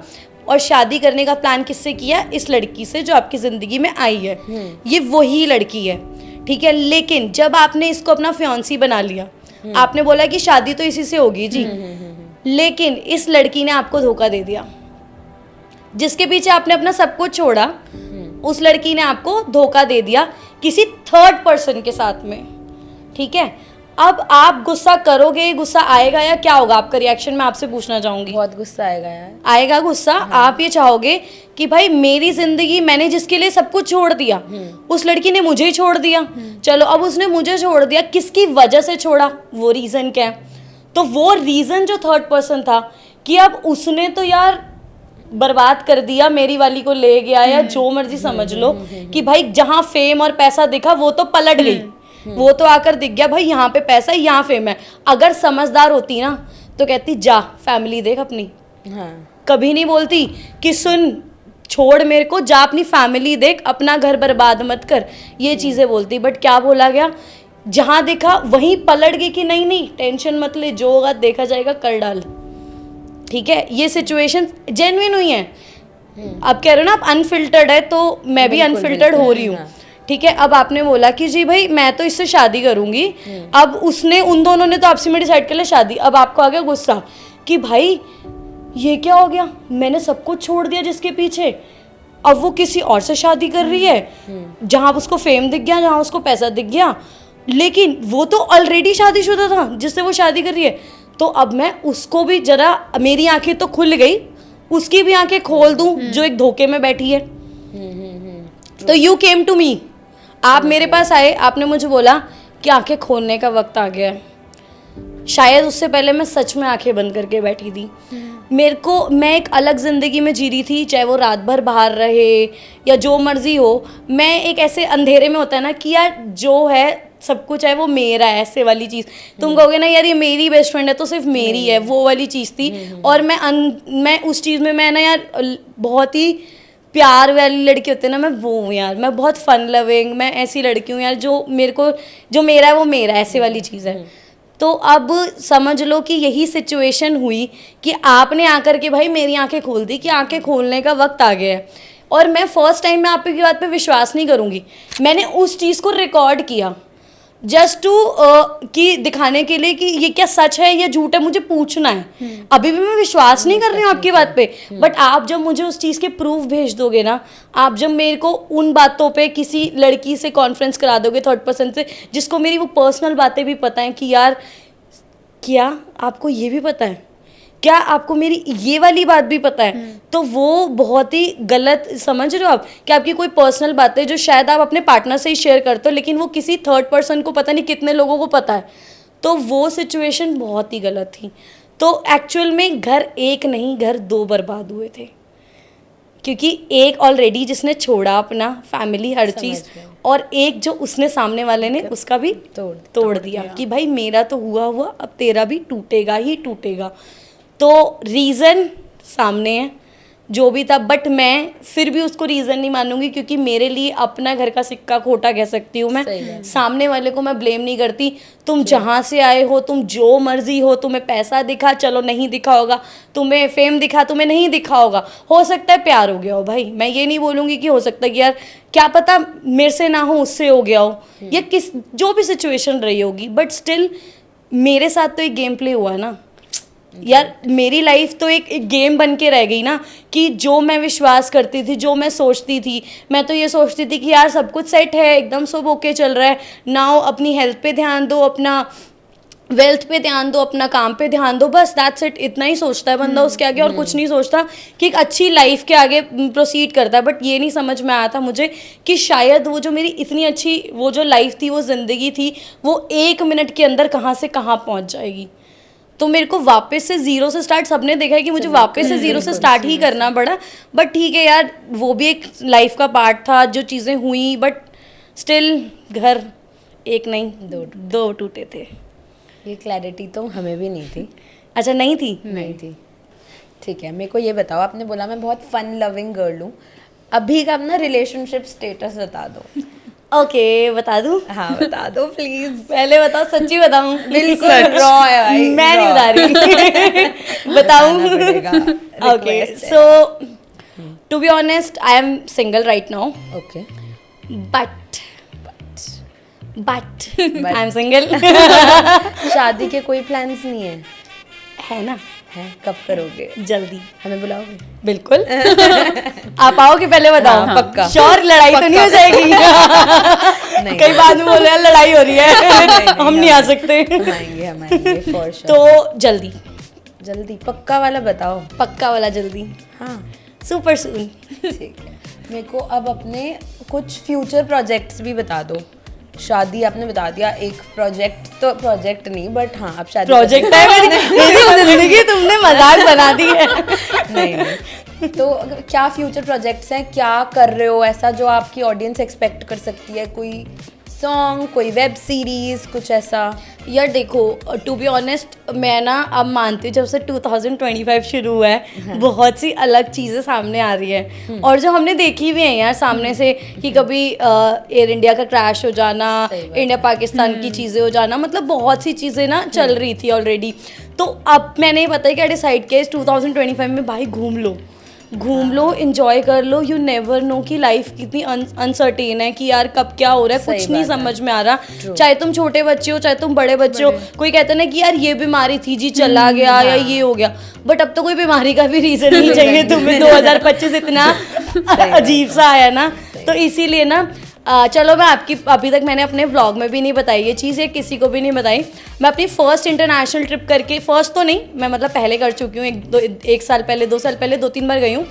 और शादी करने का प्लान किससे किया? इस लड़की से जो आपकी जिंदगी में आई है। ये वही लड़की है, ठीक है। लेकिन जब आपने इसको अपना फियांसी बना लिया, आपने बोला कि शादी तो इसी से होगी जी, लेकिन इस लड़की ने आपको धोखा दे दिया, जिसके पीछे आपने अपना सब कुछ छोड़ा, उस लड़की ने आपको धोखा दे दिया किसी थर्ड पर्सन के साथ में, ठीक है। अब आप गुस्सा करोगे, गुस्सा आएगा या क्या होगा आपका रिएक्शन, मैं आपसे पूछना चाहूंगी। बहुत गुस्सा आएगा यार। आएगा गुस्सा। आप ये चाहोगे कि भाई मेरी जिंदगी, मैंने जिसके लिए सब कुछ छोड़ दिया, उस लड़की ने मुझे ही छोड़ दिया, चलो अब उसने मुझे छोड़ दिया, किसकी वजह से छोड़ा, वो रीजन क्या है? तो वो रीजन जो थर्ड पर्सन था कि अब उसने तो यार बर्बाद कर दिया, मेरी वाली को ले गया, या जो मर्जी समझ लो कि भाई जहाँ फेम और पैसा दिखा वो तो पलट गई, वो तो आकर दिख गया भाई यहाँ पे पैसा है, यहाँ फेम है। अगर समझदार होती ना तो कहती जा फैमिली देख अपनी, कभी नहीं बोलती कि सुन छोड़ मेरे को, जा अपनी फैमिली देख, अपना घर बर्बाद मत कर, ये चीज़ें बोलती। बट क्या बोला गया, जहाँ देखा वहीं पलट गई कि नहीं नहीं टेंशन मत ले, जो होगा देखा जाएगा, कर डाल, ठीक है। ये सिचुएशन जेन्युइन हुई है। आप कह रहे हो ना आप अनफिल्टर्ड है, तो मैं भी अनफिल्टर्ड हो रही हूँ, ठीक है। अब आपने बोला कि जी भाई मैं तो इससे शादी करूंगी, अब उसने, उन दोनों ने तो आपसी में डिसाइड कर लिया शादी, अब आपको आ गया गुस्सा कि भाई ये क्या हो गया, मैंने सब कुछ छोड़ दिया जिसके पीछे, अब वो किसी और से शादी कर रही है, जहाँ उसको फेम दिख गया, जहाँ उसको पैसा दिख गया, लेकिन वो तो ऑलरेडी शादीशुदा था जिससे वो शादी कर रही है। तो अब मैं उसको भी जरा, मेरी आंखें तो खुल गई, उसकी भी आंखें खोल दूं जो एक धोखे में बैठी है। तो यू केम टू मी, आप मेरे पास आए, आपने मुझे बोला कि आंखें खोलने का वक्त आ गया है। शायद उससे पहले मैं सच में आंखें बंद करके बैठी थी, मेरे को, मैं एक अलग ज़िंदगी में जी रही थी, चाहे वो रात भर बाहर रहे या जो मर्जी हो, मैं एक ऐसे अंधेरे में होता है ना कि यार जो है सब कुछ है वो मेरा है, ऐसे वाली चीज़। तुम कहोगे ना यार ये मेरी बेस्ट फ्रेंड है तो सिर्फ मेरी है, वो वाली चीज़ थी। और मैं उस चीज़ में, मैं ना यार बहुत ही प्यार वाली लड़की होती है ना, मैं वो हूँ यार, मैं बहुत फन लविंग, मैं ऐसी लड़की हूँ यार, जो मेरे को, जो मेरा है वो मेरा, ऐसे वाली चीज़ है। तो अब समझ लो कि यही सिचुएशन हुई कि आपने आकर के भाई मेरी आंखें खोल दी कि आंखें खोलने का वक्त आ गया है। और मैं फर्स्ट टाइम में आपकी बात पे विश्वास नहीं करूँगी, मैंने उस चीज़ को रिकॉर्ड किया जस्ट टू कि दिखाने के लिए कि ये क्या सच है या झूठ है, मुझे पूछना है। अभी भी मैं विश्वास नहीं कर रही हूँ आपकी बात पे, बट आप जब मुझे उस चीज़ के प्रूफ भेज दोगे ना, आप जब मेरे को उन बातों पे किसी लड़की से कॉन्फ्रेंस करा दोगे थर्ड पर्सन से, जिसको मेरी वो पर्सनल बातें भी पता है कि यार क्या आपको ये भी पता है, क्या आपको मेरी ये वाली बात भी पता है, तो वो बहुत ही गलत समझ रहे हो आप कि आपकी कोई पर्सनल बातें जो शायद आप अपने पार्टनर से ही शेयर करते हो, लेकिन वो किसी थर्ड पर्सन को पता नहीं कितने लोगों को पता है। तो वो सिचुएशन बहुत ही गलत थी। तो एक्चुअल में घर एक नहीं, घर दो बर्बाद हुए थे, क्योंकि एक ऑलरेडी जिसने छोड़ा अपना फैमिली हर चीज़, और एक जो उसने सामने वाले ने उसका भी तोड़ दिया कि भाई मेरा तो हुआ अब तेरा भी टूटेगा ही टूटेगा। तो रीज़न सामने है जो भी था, बट मैं फिर भी उसको रीज़न नहीं मानूंगी, क्योंकि मेरे लिए अपना घर का सिक्का खोटा कह सकती हूँ मैं। सामने वाले को मैं ब्लेम नहीं करती। तुम जहाँ से आए हो, तुम जो मर्जी हो, तुम्हें पैसा दिखा, चलो नहीं दिखा होगा, तुम्हें फेम दिखा, तुम्हें नहीं दिखा होगा, हो सकता है प्यार हो गया हो भाई, मैं ये नहीं बोलूँगी कि हो सकता है कि यार क्या पता मेरे से ना हो उससे हो गया हो, या किस जो भी सिचुएशन रही होगी, बट स्टिल मेरे साथ तो एक गेम प्ले हुआ ना यार। मेरी लाइफ तो एक गेम बन के रह गई ना, कि जो मैं विश्वास करती थी, जो मैं सोचती थी, मैं तो ये सोचती थी कि यार सब कुछ सेट है, एकदम सब ओके चल रहा है, नाउ अपनी हेल्थ पे ध्यान दो, अपना वेल्थ पे ध्यान दो, अपना काम पे ध्यान दो, बस दैट्स इट। इतना ही सोचता है बंदा उसके आगे, और कुछ नहीं सोचता कि एक अच्छी लाइफ के आगे प्रोसीड करता है। बट ये नहीं समझ में आया था मुझे कि शायद वो जो मेरी इतनी अच्छी वो जो लाइफ थी, वो ज़िंदगी थी, वो 1 मिनट के अंदर कहाँ से कहाँ पहुँच जाएगी। तो मेरे को वापस से ज़ीरो से स्टार्ट, सबने देखा है कि मुझे वापस से ज़ीरो से स्टार्ट ही करना पड़ा। बट ठीक है यार, वो भी एक लाइफ का पार्ट था, जो चीज़ें हुई, बट स्टिल घर एक नहीं दो टूटे थे। ये क्लैरिटी तो हमें भी नहीं थी। अच्छा, नहीं थी? नहीं थी। ठीक है, मेरे को ये बताओ, आपने बोला मैं बहुत फन लविंग गर्ल हूँ, अभी का अपना रिलेशनशिप स्टेटस बता दो। ओके, बता दूँ? हाँ बता दो प्लीज। पहले बताओ, सच्ची बताऊँ? बिल्कुल रॉ है भाई, मैं नहीं बता रही। बताऊँ? Okay, so to be honest I am single right now. Okay, but I am single. शादी के कोई प्लान्स नहीं है? है ना। है, कब करोगे? जल्दी। हमें बुलाओगे? बिल्कुल। आप आओगे पहले बताओ। हाँ, पक्का। श्योर, लड़ाई तो नहीं हो जाएगी? नहीं, कई बाद में बोले यार लड़ाई हो रही है, हम नहीं आ सकते। हम आएंगे फॉर श्योर। तो जल्दी जल्दी पक्का वाला बताओ। पक्का वाला जल्दी, हाँ सुपर सून। ठीक है, मेरे को अब अपने कुछ फ्यूचर प्रोजेक्ट्स भी बता दो। शादी आपने बता दिया, एक प्रोजेक्ट तो प्रोजेक्ट नहीं, बट हाँ अब शादी प्रोजेक्ट है मेरी जिंदगी, तुमने मजाक बना दी है। नहीं, तो क्या फ्यूचर प्रोजेक्ट्स हैं, क्या कर रहे हो ऐसा जो आपकी ऑडियंस एक्सपेक्ट कर सकती है? कोई सॉन्ग, कोई वेब सीरीज, कुछ ऐसा? यार देखो, टू बी ऑनेस्ट मैं ना अब मानती हूँ, जब से 2025 शुरू हुआ है, बहुत सी अलग चीज़ें सामने आ रही है, और जो हमने देखी भी हैं यार सामने से, कि कभी एयर इंडिया का क्रैश हो जाना, इंडिया पाकिस्तान की चीज़ें हो जाना, मतलब बहुत सी चीज़ें ना चल रही थी ऑलरेडी। तो अब मैंने ये पता है क्या डिसाइड किया, इस 2025 में भाई घूम लो, एंजॉय कर लो। यू नेवर नो कि लाइफ कितनी अनसर्टेन है, कि यार कब क्या हो रहा है, कुछ नहीं समझ में आ रहा। चाहे तुम छोटे बच्चे हो, चाहे तुम बड़े बच्चे हो, कोई कहता है ना कि यार ये बीमारी थी जी, चला गया, या ये हो गया, बट अब तो कोई बीमारी का भी रीजन नहीं चाहिए तुम्हें। 2025 इतना अजीब सा आया ना, तो इसीलिए ना चलो मैं आपकी अभी तक मैंने अपने व्लॉग में भी नहीं बताई ये चीज़, ये किसी को भी नहीं बताई। मैं अपनी फर्स्ट इंटरनेशनल ट्रिप करके, फर्स्ट तो नहीं, मैं मतलब पहले कर चुकी हूँ, एक साल पहले, 2 साल पहले, 2-3 बार गई हूँ,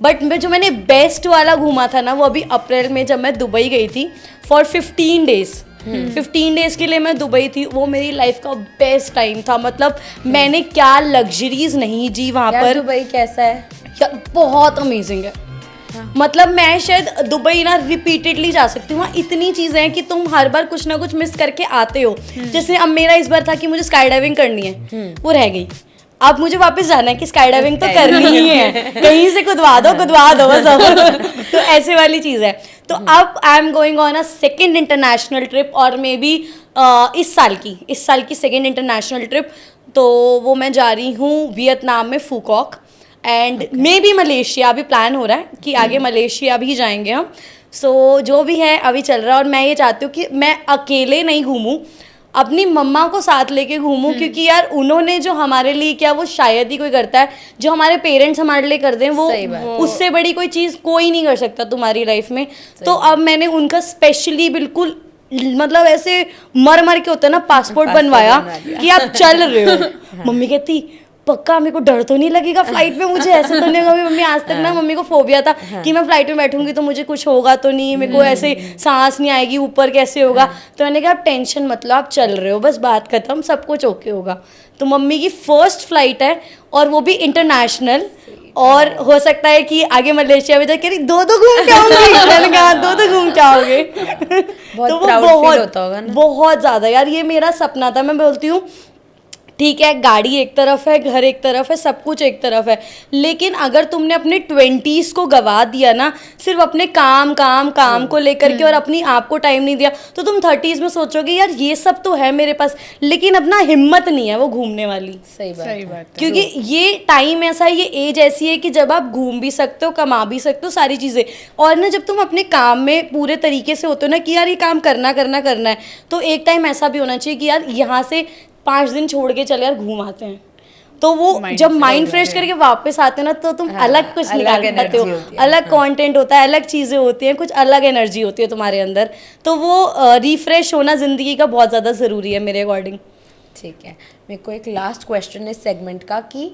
बट मैं जो मैंने बेस्ट वाला घूमा था ना, वो अभी अप्रैल में जब मैं दुबई गई थी फॉर 15 डेज। 15 डेज के लिए मैं दुबई थी, वो मेरी लाइफ का बेस्ट टाइम था। मतलब मैंने क्या लग्जरीज नहीं जी वहाँ पर। दुबई कैसा है? यार बहुत अमेजिंग है। मतलब मैं शायद दुबई ना रिपीटेडली जा सकती हूँ। वहाँ इतनी चीज़ें हैं कि तुम हर बार कुछ ना कुछ मिस करके आते हो। जैसे अब मेरा इस बार था कि मुझे स्काई डाइविंग करनी है, वो रह गई। अब मुझे वापस जाना है कि स्काई डाइविंग तो करनी ही है, कहीं से कुदवा दो बस अब। तो ऐसे वाली चीज़ है। तो अब I am going on a second international trip, और मे बी इस साल की सेकेंड इंटरनेशनल ट्रिप। तो वो मैं जा रही हूँ वियतनाम में, फूकॉक, एंड मे बी मलेशिया भी प्लान हो रहा है कि आगे मलेशिया भी जाएंगे हम। सो जो भी है अभी चल रहा है, और मैं ये चाहती हूँ कि मैं अकेले नहीं घूमूं, अपनी मम्मा को साथ लेके घूमूं, क्योंकि यार उन्होंने जो हमारे लिए किया वो शायद ही कोई करता है। जो हमारे पेरेंट्स हमारे लिए कर दें वो उससे बड़ी कोई चीज़ कोई नहीं कर सकता तुम्हारी लाइफ में। तो अब मैंने उनका स्पेशली बिल्कुल मतलब ऐसे मर के होता है ना, पासपोर्ट बनवाया कि आप चल रहे हो। मम्मी कहती पक्का मेरे को डर तो नहीं लगेगा फ्लाइट में, मुझे ऐसे तो नहीं होगा। मम्मी आज तक ना मम्मी को फोबिया था कि मैं फ्लाइट में बैठूंगी तो मुझे कुछ होगा तो नहीं, मेरे को ऐसे सांस नहीं आएगी, ऊपर कैसे होगा। तो मैंने कहा आप टेंशन मत लो, आप चल रहे हो, बस बात खत्म, सब कुछ ओके होगा। तो मम्मी की फर्स्ट फ्लाइट है, और वो भी इंटरनेशनल, और हो सकता है कि आगे मलेशिया में जाके दो घूम के आऊंगी। मैंने कहा दो घूम के आओगे। बहुत तो वो प्राउड फील होता होगा ना। बहुत ज्यादा यार, ये मेरा सपना था। मैं बोलती हूँ ठीक है, गाड़ी एक तरफ है, घर एक तरफ है, सब कुछ एक तरफ है, लेकिन अगर तुमने अपने 20s को गवा दिया ना सिर्फ अपने काम को लेकर के और अपनी आप को टाइम नहीं दिया, तो तुम 30s में सोचोगे यार ये सब तो है मेरे पास, लेकिन अपना हिम्मत नहीं है वो घूमने वाली। सही बात है। क्योंकि ये टाइम ऐसा है, ये एज ऐसी है कि जब आप घूम भी सकते हो, कमा भी सकते हो, सारी चीज़ें। और ना जब तुम अपने काम में पूरे तरीके से होते हो ना कि यार ये काम करना है, तो एक टाइम ऐसा भी होना चाहिए कि यार यहाँ से 5 दिन छोड़ के चले यार घूम आते हैं। तो वो जब माइंड फ्रेश करके वापस आते हो ना, तो तुम अलग कुछ निकाल पाते हो, अलग कंटेंट होता है, अलग चीज़ें होती हैं, कुछ अलग एनर्जी होती है तुम्हारे अंदर। तो वो रिफ्रेश होना ज़िंदगी का बहुत ज़्यादा ज़रूरी है मेरे अकॉर्डिंग। ठीक है, मेरे को एक लास्ट क्वेश्चन इस सेगमेंट का कि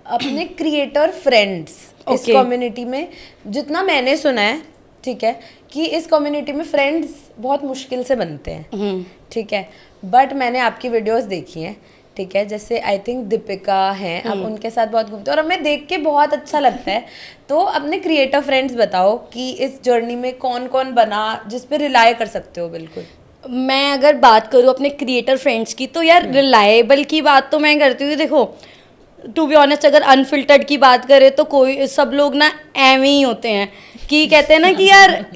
अपने क्रिएटर फ्रेंड्स इस कम्युनिटी में, जितना मैंने सुना है, ठीक है, कि इस कम्युनिटी में फ्रेंड्स बहुत मुश्किल से बनते हैं, ठीक है, बट मैंने आपकी वीडियोस देखी हैं, ठीक है, जैसे आई थिंक दीपिका हैं, आप उनके साथ बहुत घूमते हो और हमें देख के बहुत अच्छा लगता है। तो अपने क्रिएटर फ्रेंड्स बताओ कि इस जर्नी में कौन कौन बना जिस पे रिलाय कर सकते हो। बिल्कुल, मैं अगर बात करूँ अपने क्रिएटर फ्रेंड्स की, तो यार रिलायबल की बात तो मैं करती हूँ। देखो टू बी ऑनेस्ट, अगर अनफिल्टर्ड की बात करें तो कोई सब लोग ना एवं ही होते हैं कि कहते हैं ना कि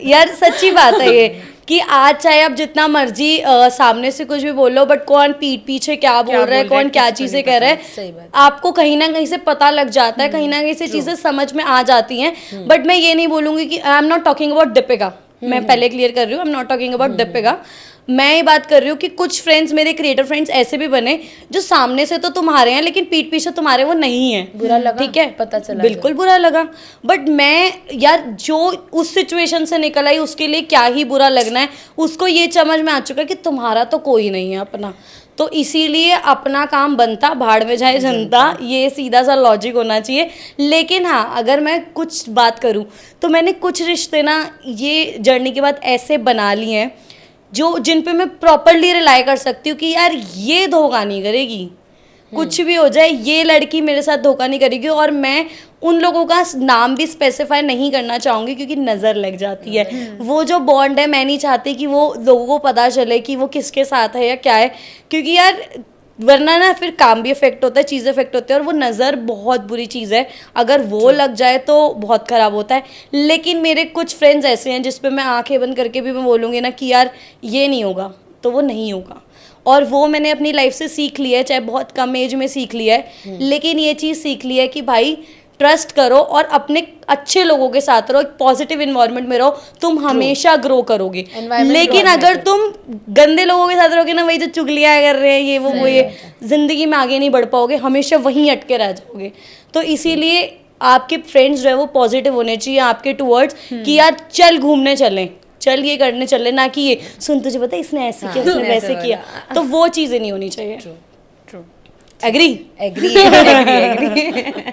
यार सच्ची बात है ये कि आज चाहे आप जितना मर्जी सामने से कुछ भी बोल लो, बट कौन पीठ पीछे क्या बोल रहा है, कौन क्या चीज़ें कह रहा है, आपको कहीं ना कहीं से पता लग जाता है, कहीं ना कहीं से चीज़ें समझ में आ जाती हैं। बट मैं ये नहीं बोलूँगी कि आई am not talking about Deepika, मैं पहले क्लियर कर रही हूँ, आई am not talking about Deepika. मैं ये बात कर रही हूँ कि कुछ फ्रेंड्स, मेरे क्रिएटर फ्रेंड्स ऐसे भी बने जो सामने से तो तुम्हारे हैं लेकिन पीठ पीछे तुम्हारे वो नहीं है। बुरा लगा, ठीक है, पता चला, बिल्कुल बुरा लगा। बट मैं यार जो उस सिचुएशन से निकल आई उसके लिए क्या ही बुरा लगना है, उसको ये समझ में आ चुका है कि तुम्हारा तो कोई नहीं है अपना, तो इसीलिए अपना काम बनता भाड़ में जाए जनता, ये सीधा सा लॉजिक होना चाहिए। लेकिन हाँ, अगर मैं कुछ बात करूँ तो मैंने कुछ रिश्ते ना ये जर्नी के बाद ऐसे बना लिए हैं जो जिन पे मैं प्रॉपरली रिलाई कर सकती हूँ कि यार ये धोखा नहीं करेगी, कुछ भी हो जाए ये लड़की मेरे साथ धोखा नहीं करेगी। और मैं उन लोगों का नाम भी स्पेसिफाई नहीं करना चाहूँगी क्योंकि नज़र लग जाती है। वो जो बॉन्ड है, मैं नहीं चाहती कि वो लोगों को पता चले कि वो किसके साथ है या क्या है, क्योंकि यार वरना ना फिर काम भी इफेक्ट होता है, चीज़ें इफेक्ट होती है, और वो नज़र बहुत बुरी चीज़ है, अगर वो लग जाए तो बहुत ख़राब होता है। लेकिन मेरे कुछ फ्रेंड्स ऐसे हैं जिस पे मैं आंखें बंद करके भी मैं बोलूँगी ना कि यार ये नहीं होगा, तो वो नहीं होगा। और वो मैंने अपनी लाइफ से सीख लिया है, चाहे बहुत कम एज में सीख लिया है, लेकिन ये चीज़ सीख लिया है कि भाई ट्रस्ट करो और अपने अच्छे लोगों के साथ रहो, एक पॉजिटिव इन्वायरमेंट में रहो, तुम हमेशा ग्रो करोगे। लेकिन अगर तुम गंदे लोगों के साथ रहोगे ना, वही जो चुगलियाँ कर रहे हैं ये वो ये, जिंदगी में आगे नहीं बढ़ पाओगे, हमेशा वहीं अटके रह जाओगे। तो इसीलिए आपके फ्रेंड्स जो है वो पॉजिटिव होने चाहिए आपके टूवर्ड्स कि यार चल घूमने चलें, चल ये करने चले, ना कि ये सुन तुझे पता है इसने ऐसे किया, इसने वैसे किया, तो वो चीज़ें नहीं होनी चाहिए। एग्री एग्री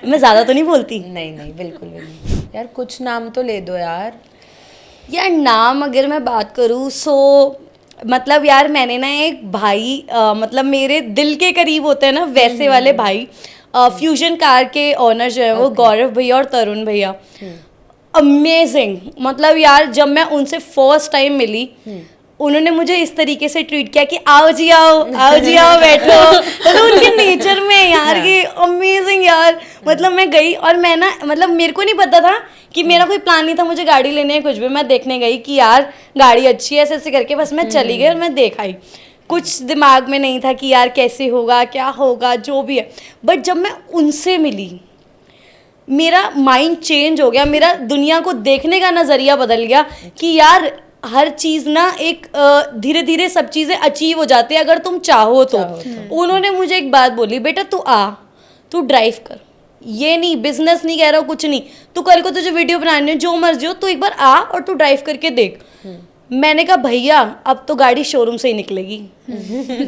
मैं ज़्यादा तो नहीं बोलती। नहीं बिल्कुल भी नहीं। यार कुछ नाम तो ले दो यार। नाम अगर मैं बात करूँ सो मतलब यार मैंने ना एक भाई मतलब मेरे दिल के करीब होते हैं ना वैसे वाले भाई, फ्यूजन कार के ऑनर जो है वो गौरव भैया और तरुण भैया, अमेजिंग। मतलब यार जब मैं उनसे फर्स्ट टाइम मिली, उन्होंने मुझे इस तरीके से ट्रीट किया कि आओ जी आओ बैठो, तो उनके नेचर में यार ये अमेजिंग यार। मतलब मैं गई और मैं ना मतलब मेरे को नहीं पता था कि मेरा कोई प्लान नहीं था मुझे गाड़ी लेने है कुछ भी, मैं देखने गई कि यार गाड़ी अच्छी है, ऐसे ऐसे करके बस मैं चली गई और मैं देख आई, कुछ दिमाग में नहीं था कि यार कैसे होगा क्या होगा जो भी है। बट जब मैं उनसे मिली मेरा माइंड चेंज हो गया, मेरा दुनिया को देखने का नज़रिया बदल गया कि यार हर चीज़ ना एक धीरे धीरे सब चीज़ें अचीव हो जाती है अगर तुम चाहो तो। उन्होंने मुझे एक बात बोली, बेटा तू आ, तू ड्राइव कर, ये नहीं बिजनेस नहीं कह रहा हूँ कुछ नहीं, तू कल को तुझे वीडियो बनानी हो जो मर्जी हो, तू एक बार आ और तू ड्राइव करके देख। मैंने कहा भैया अब तो गाड़ी शोरूम से ही निकलेगी,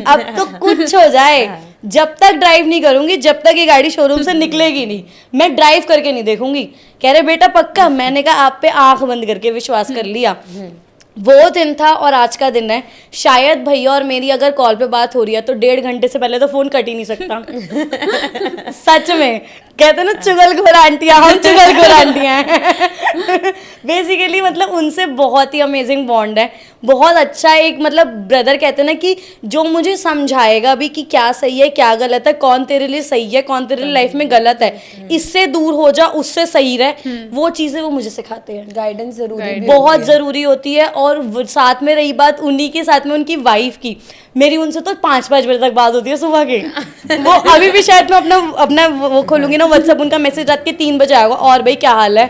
अब तो कुछ हो जाए, जब तक ड्राइव नहीं करूंगी, जब तक ये गाड़ी शोरूम से निकलेगी नहीं, मैं ड्राइव करके नहीं देखूंगी। कह रहे बेटा पक्का? मैंने कहा आप पे आंख बंद करके विश्वास कर लिया। वो दिन था और आज का दिन है, शायद भैया और मेरी अगर कॉल पे बात हो रही है तो 1.5 घंटे से पहले तो फ़ोन कट ही नहीं सकता सच में, कहते हैं ना चुगलखोर आंटियां, हम चुगलखोर आंटियां हैं बेसिकली। मतलब उनसे बहुत ही अमेजिंग बॉन्ड है, बहुत अच्छा। एक मतलब ब्रदर कहते हैं ना कि जो मुझे समझाएगा भी कि क्या सही है क्या गलत है, कौन तेरे लिए सही है कौन तेरे लिए लाइफ में गलत है, इससे दूर हो जा उससे सही रहे, वो चीज़ें वो मुझे सिखाते हैं। गाइडेंस जरूरी भी बहुत होती है। ज़रूरी होती है। और साथ में रही बात उन्हीं के साथ में उनकी वाइफ की, मेरी उनसे तो 5-5 बजे तक बात होती है सुबह के। वो अभी भी शायद मैं अपना अपना वो खोलूंगी ना व्हाट्सएप, उनका मैसेज रात के 3 बजे आएगा, और भाई क्या हाल है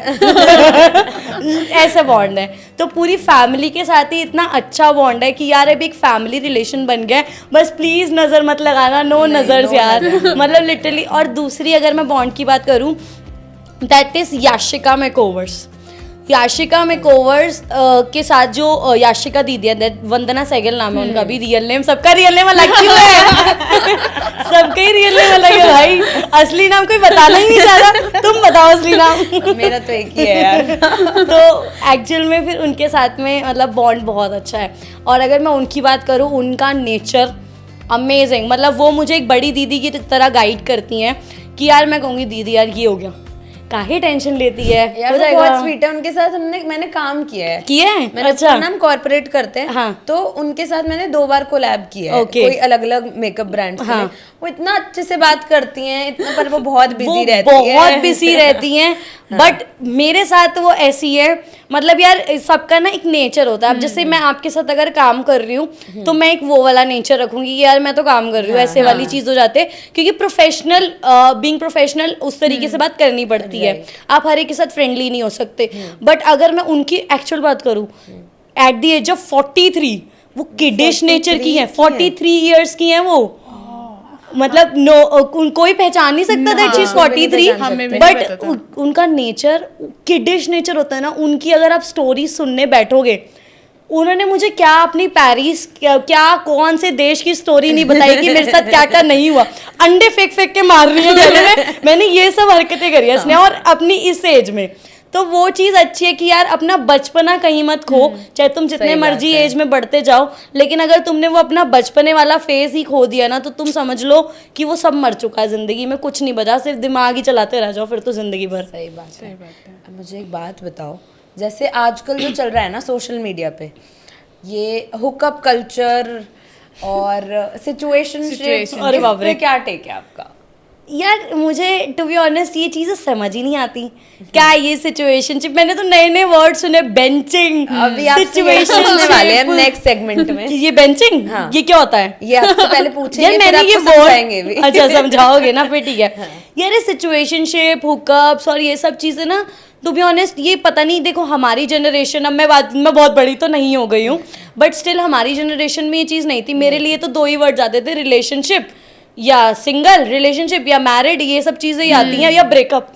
ऐसे बॉन्ड है। तो पूरी फैमिली के साथ ही इतना अच्छा बॉन्ड है कि यार अभी एक फैमिली रिलेशन बन गया है, बस प्लीज़ नज़र मत लगाना, नो नज़र यार मतलब लिटरली। और दूसरी अगर मैं बॉन्ड की बात करूँ, that is Yashika makeovers. Yashika makeovers के साथ जो याशिका दीदी है, वंदना सहगल नाम है उनका भी, रियल नेम सबका रियल नेम अलग क्यों है सबका ही रियल नेम अलग है भाई, असली नाम कोई बताना ही नहीं चाहता, तुम बताओ असली नाम मेरा तो एक ही है यार तो एक्चुअल में फिर उनके साथ में मतलब बॉन्ड बहुत अच्छा है। और अगर मैं उनकी बात करूँ, उनका नेचर अमेजिंग, मतलब वो मुझे एक बड़ी दीदी की तरह गाइड करती हैं कि यार मैं कहूँगी दीदी यार ये हो गया, काहे टेंशन लेती है, यार हो वो जाएगा। बहुत स्वीट है। उनके साथ मैंने काम किया है। मैंने अच्छा अपना नाम कॉर्पोरेट करते हैं, हाँ। तो उनके साथ मैंने 2 बार कोलैब किया है, Okay. कोई अलग अलग मेकअप ब्रांड्स हाँ। में। वो इतना अच्छे से बात करती हैं, इतना, पर वो बहुत बिजी वो रहती है। बहुत बिजी रहती हैं बट मेरे साथ वो ऐसी है, मतलब यार सबका ना एक नेचर होता है। अब जैसे मैं आपके साथ अगर काम कर रही हूँ तो मैं एक वो वाला नेचर रखूंगी कि यार मैं तो काम कर रही हूँ, ऐसे वाली चीज हो जाते, क्योंकि प्रोफेशनल बीइंग प्रोफेशनल उस तरीके से बात करनी पड़ती है। आप हर एक के साथ फ्रेंडली नहीं हो सकते। बट अगर मैं उनकी एक्चुअल बात करूँ, एट द एज ऑफ 43 वो किडिश नेचर की है, 43 ईयर्स की है वो, मतलब कोई पहचान नहीं सकता दैट शी इज 43, हमें भी नहीं पता था। बट उनका नेचर किडिश नेचर होता है ना उनकी। अगर आप स्टोरी सुनने बैठोगे, उन्होंने मुझे क्या अपनी पेरिस क्या कौन से देश की स्टोरी नहीं बताई कि मेरे साथ क्या क्या नहीं हुआ, अंडे फेंक फेंक के मार रही है गले में, मैंने ये सब हरकतें करी है इसने, और अपनी इस एज में। तो वो चीज़ अच्छी है कि यार अपना बचपना कहीं मत खो, चाहे तुम जितने मर्जी एज में बढ़ते जाओ, लेकिन अगर तुमने वो अपना बचपने वाला फेज ही खो दिया ना, तो तुम समझ लो कि वो सब मर चुका है, जिंदगी में कुछ नहीं बचा, सिर्फ दिमाग ही चलाते रह जाओ फिर तो जिंदगी भर। सही बात है। अब मुझे एक बात बताओ, जैसे आजकल जो चल रहा है ना सोशल मीडिया पे, ये हुकअप कल्चर और सिचुएशनशिप, अरे बाप रे। क्या टेक है आपका? यार मुझे टू बी ऑनेस्ट ये चीज़ें समझ ही नहीं आती, क्या ये सिचुएशनशिप, मैंने तो नए नए वर्ड सुने, बेंचिंग, अभी आपसे यही पूछने वाले हैं हम नेक्स्ट सेगमेंट में। ये बेंचिंग, हाँ। ये क्या होता है? ये आपसे पहले पूछेंगे, यार फिर मैंने ये आपको बोल समझाएंगे भी। अच्छा समझाओगे ना, फिर ठीक है। यार ये सिचुएशनशिप, हुकअप्स और ये सब चीज़ें ना, टू बी ऑनेस्ट ये पता नहीं, देखो हमारी जनरेशन, अब मैं बहुत बड़ी तो नहीं हो गई हूँ, बट स्टिल हमारी जनरेशन में ये चीज़ नहीं थी। मेरे लिए तो 2 ही वर्ड आते थे, रिलेशनशिप या सिंगल रिलेशनशिप या मैरिड, ये सब चीज़ें ही आती हैं, या ब्रेकअप,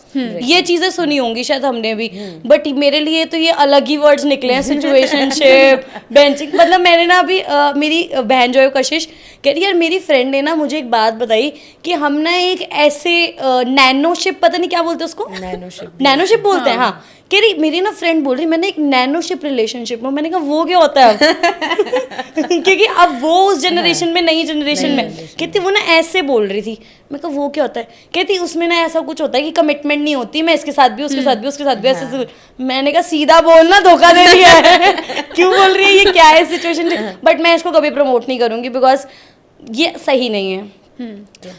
ये चीज़ें सुनी होंगी शायद हमने भी, बट मेरे लिए तो ये अलग ही वर्ड्स निकले हैं, सिचुएशनशिप, बेंचिंग। मतलब मैंने ना अभी मेरी बहन जो है कशिश कह रही यार, मेरी फ्रेंड ने ना मुझे एक बात बताई कि हम ना एक ऐसे नैनोशिप, पता नहीं क्या बोलते उसको, नैनोशिप बोलते हैं, हाँ। कह रही मेरी ना फ्रेंड बोल रही मैंने एक नैनोशिप रिलेशनशिप में, मैंने कहा वो क्या होता है क्योंकि अब वो उस जनरेशन में, नई जनरेशन में, कहती वो ना ऐसे बोल रही थी, मैं कहा वो क्या होता है, कहती उसमें ना ऐसा कुछ होता है कि कमिटमेंट नहीं होती, मैं इसके साथ भी उसके साथ भी उसके साथ भी ऐसे। मैंने कहा सीधा बोलना, धोखा दे रही है क्यों बोल रही है, ये क्या है सिचुएशन, बट मैं इसको कभी प्रमोट नहीं करूंगी बिकॉज ये सही नहीं है,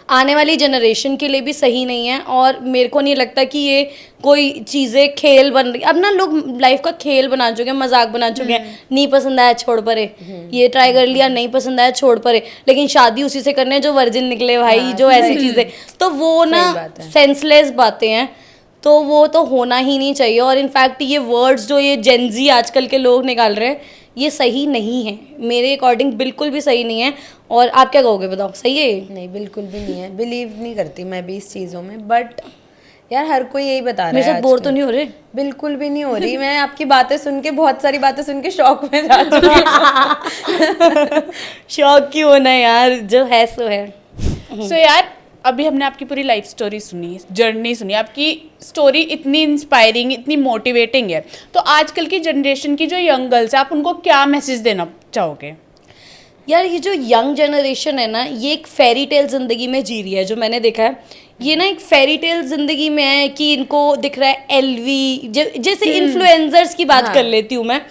आने वाली जनरेशन के लिए भी सही नहीं है, और मेरे को नहीं लगता कि ये कोई चीज़ें खेल बन रही। अब ना लोग लाइफ का खेल बना चुके हैं, मजाक बना चुके हैं, नहीं पसंद आया छोड़ परे, ये ट्राई कर लिया नहीं पसंद आया छोड़ परे, लेकिन शादी उसी से करने जो वर्जिन निकले भाई, जो ऐसी चीज़ें, तो वो ना सेंसलेस बातें हैं, तो वो तो होना ही नहीं चाहिए। और इनफैक्ट ये वर्ड्स जो ये जेनजी आजकल के लोग निकाल रहे हैं, ये सही नहीं है, मेरे अकॉर्डिंग बिल्कुल भी सही नहीं है। और आप क्या कहोगे, बताओ सही है? नहीं बिल्कुल भी नहीं है, बिलीव नहीं करती मैं भी इस चीज़ों में, बट यार हर कोई यही बता रहा है। मेरे साथ बोर तो नहीं हो रहे? बिल्कुल भी नहीं हो रही, मैं आपकी बातें सुन के, बहुत सारी बातें सुन के शौक में जा चुकी हूँ शौक क्यों होना यार, जो है सो है। सो यार अभी हमने आपकी पूरी लाइफ स्टोरी सुनी, जर्नी सुनी, आपकी स्टोरी इतनी इंस्पायरिंग, इतनी मोटिवेटिंग है, तो आजकल की जनरेशन की जो यंग गर्ल्स है, आप उनको क्या मैसेज देना चाहोगे? यार ये जो यंग जनरेशन है ना, ये एक फेरी टेल जिंदगी में जी रही है, जो मैंने देखा है। ये ना एक फेरी टेल जिंदगी में है कि इनको दिख रहा है एलवी, जैसे इन्फ्लुएंसर्स की बात कर लेती हूँ मैं।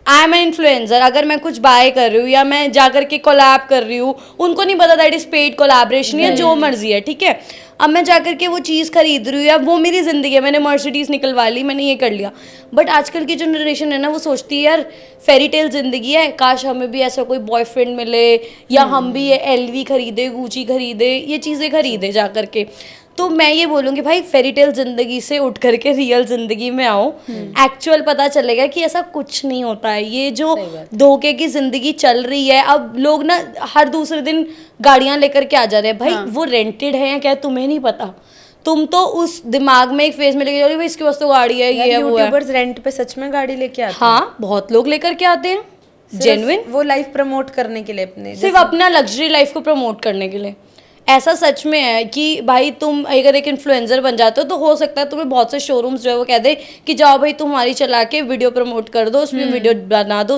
आई एम एन इन्फ्लुएंसर, अगर मैं कुछ बाय कर रही हूँ या मैं जा करके कोलैब कर रही हूँ, उनको नहीं पता दैट इज पेड कोलैबोरेशन या जो मर्जी है, ठीक है। अब मैं जा करके वो चीज़ खरीद रही हूँ या वो मेरी ज़िंदगी है, मैंने मर्सिडीज़ निकलवा ली, मैंने ये कर लिया। बट आजकल की जनरेशन है ना, वो सोचती है यार फेरी टेल ज़िंदगी है, काश हमें भी ऐसा कोई बॉयफ्रेंड मिले या हम भी ये एलवी खरीदे, गुची खरीदे, ये चीज़ें खरीदे जा करके। तो मैं ये बोलूँगी भाई फेरी टेल जिंदगी से उठ करके रियल जिंदगी में आओ, एक्चुअल पता चलेगा कि ऐसा कुछ नहीं होता है। ये जो धोखे की जिंदगी चल रही है, अब लोग ना हर दूसरे दिन गाड़ियां लेकर के आ जा रहे हैं। भाई वो रेंटेड है या क्या, तुम्हें नहीं पता। तुम तो उस दिमाग में एक फेज में लेके जा रही हो, इसके पास तो गाड़ी है, ये है, वो है। यूट्यूबर्स रेंट पे सच में गाड़ी लेके आते हैं। हाँ, बहुत लोग लेकर के आते हैं, जेन्युइन, वो लाइफ प्रमोट करने के लिए, अपने सिर्फ अपना लग्जरी लाइफ को प्रमोट करने के लिए। ऐसा सच में है कि भाई तुम अगर एक इन्फ्लुएंसर बन जाते हो तो सकता है तुम्हें बहुत से शोरूम्स जो है वो कह दे कि जाओ भाई तुम हमारी चला के वीडियो प्रमोट कर दो, उसमें वीडियो बना दो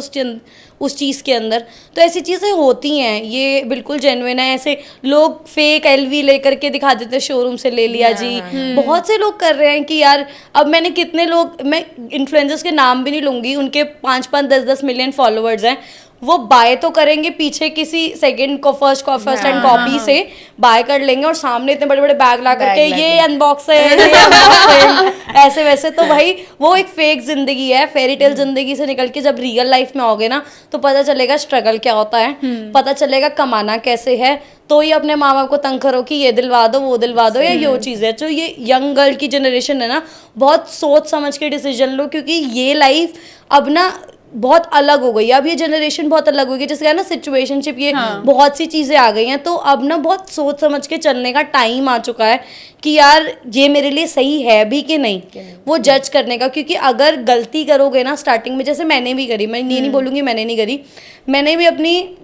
उस चीज़ के अंदर। तो ऐसी चीज़ें होती हैं, ये बिल्कुल जेन्युइन है। ऐसे लोग फेक एलवी लेकर के दिखा देते शोरूम से ले लिया जी, बहुत से लोग कर रहे हैं कि यार, अब मैंने कितने लोग, मैं इन्फ्लुएंसर्स के नाम भी नहीं लूँगी, उनके 5-5 10-10 मिलियन फॉलोअर्स हैं, वो बाय तो करेंगे पीछे किसी सेकंड को फर्स्ट हैंड कॉपी से बाय कर लेंगे, और सामने इतने बड़े बड़े बैग ला करके ये अनबॉक्स है, ये unbox है, ऐसे वैसे। तो भाई वो एक फेक जिंदगी है। फेरी टेल जिंदगी से निकल के जब रियल लाइफ में आओगे ना, तो पता चलेगा स्ट्रगल क्या होता है, पता चलेगा कमाना कैसे है। तो ये अपने माँ बाप को तंग करो कि ये दिलवा दो, वो दिलवा दो, या ये चीज़ है। तो ये यंग गर्ल की जनरेशन है ना, बहुत सोच समझ के डिसीजन लो, क्योंकि ये लाइफ अब ना बहुत अलग हो गई है। अब ये जनरेशन बहुत अलग हो गई, जैसे ना सिचुएशनशिप, ये बहुत सी चीज़ें आ गई हैं। तो अब ना बहुत सोच समझ के चलने का टाइम आ चुका है कि यार ये मेरे लिए सही है भी कि नहीं, वो जज करने का। क्योंकि अगर गलती करोगे ना स्टार्टिंग में, जैसे मैंने भी करी, मैं ये नहीं बोलूँगी मैंने नहीं करी, मैंने भी अपनी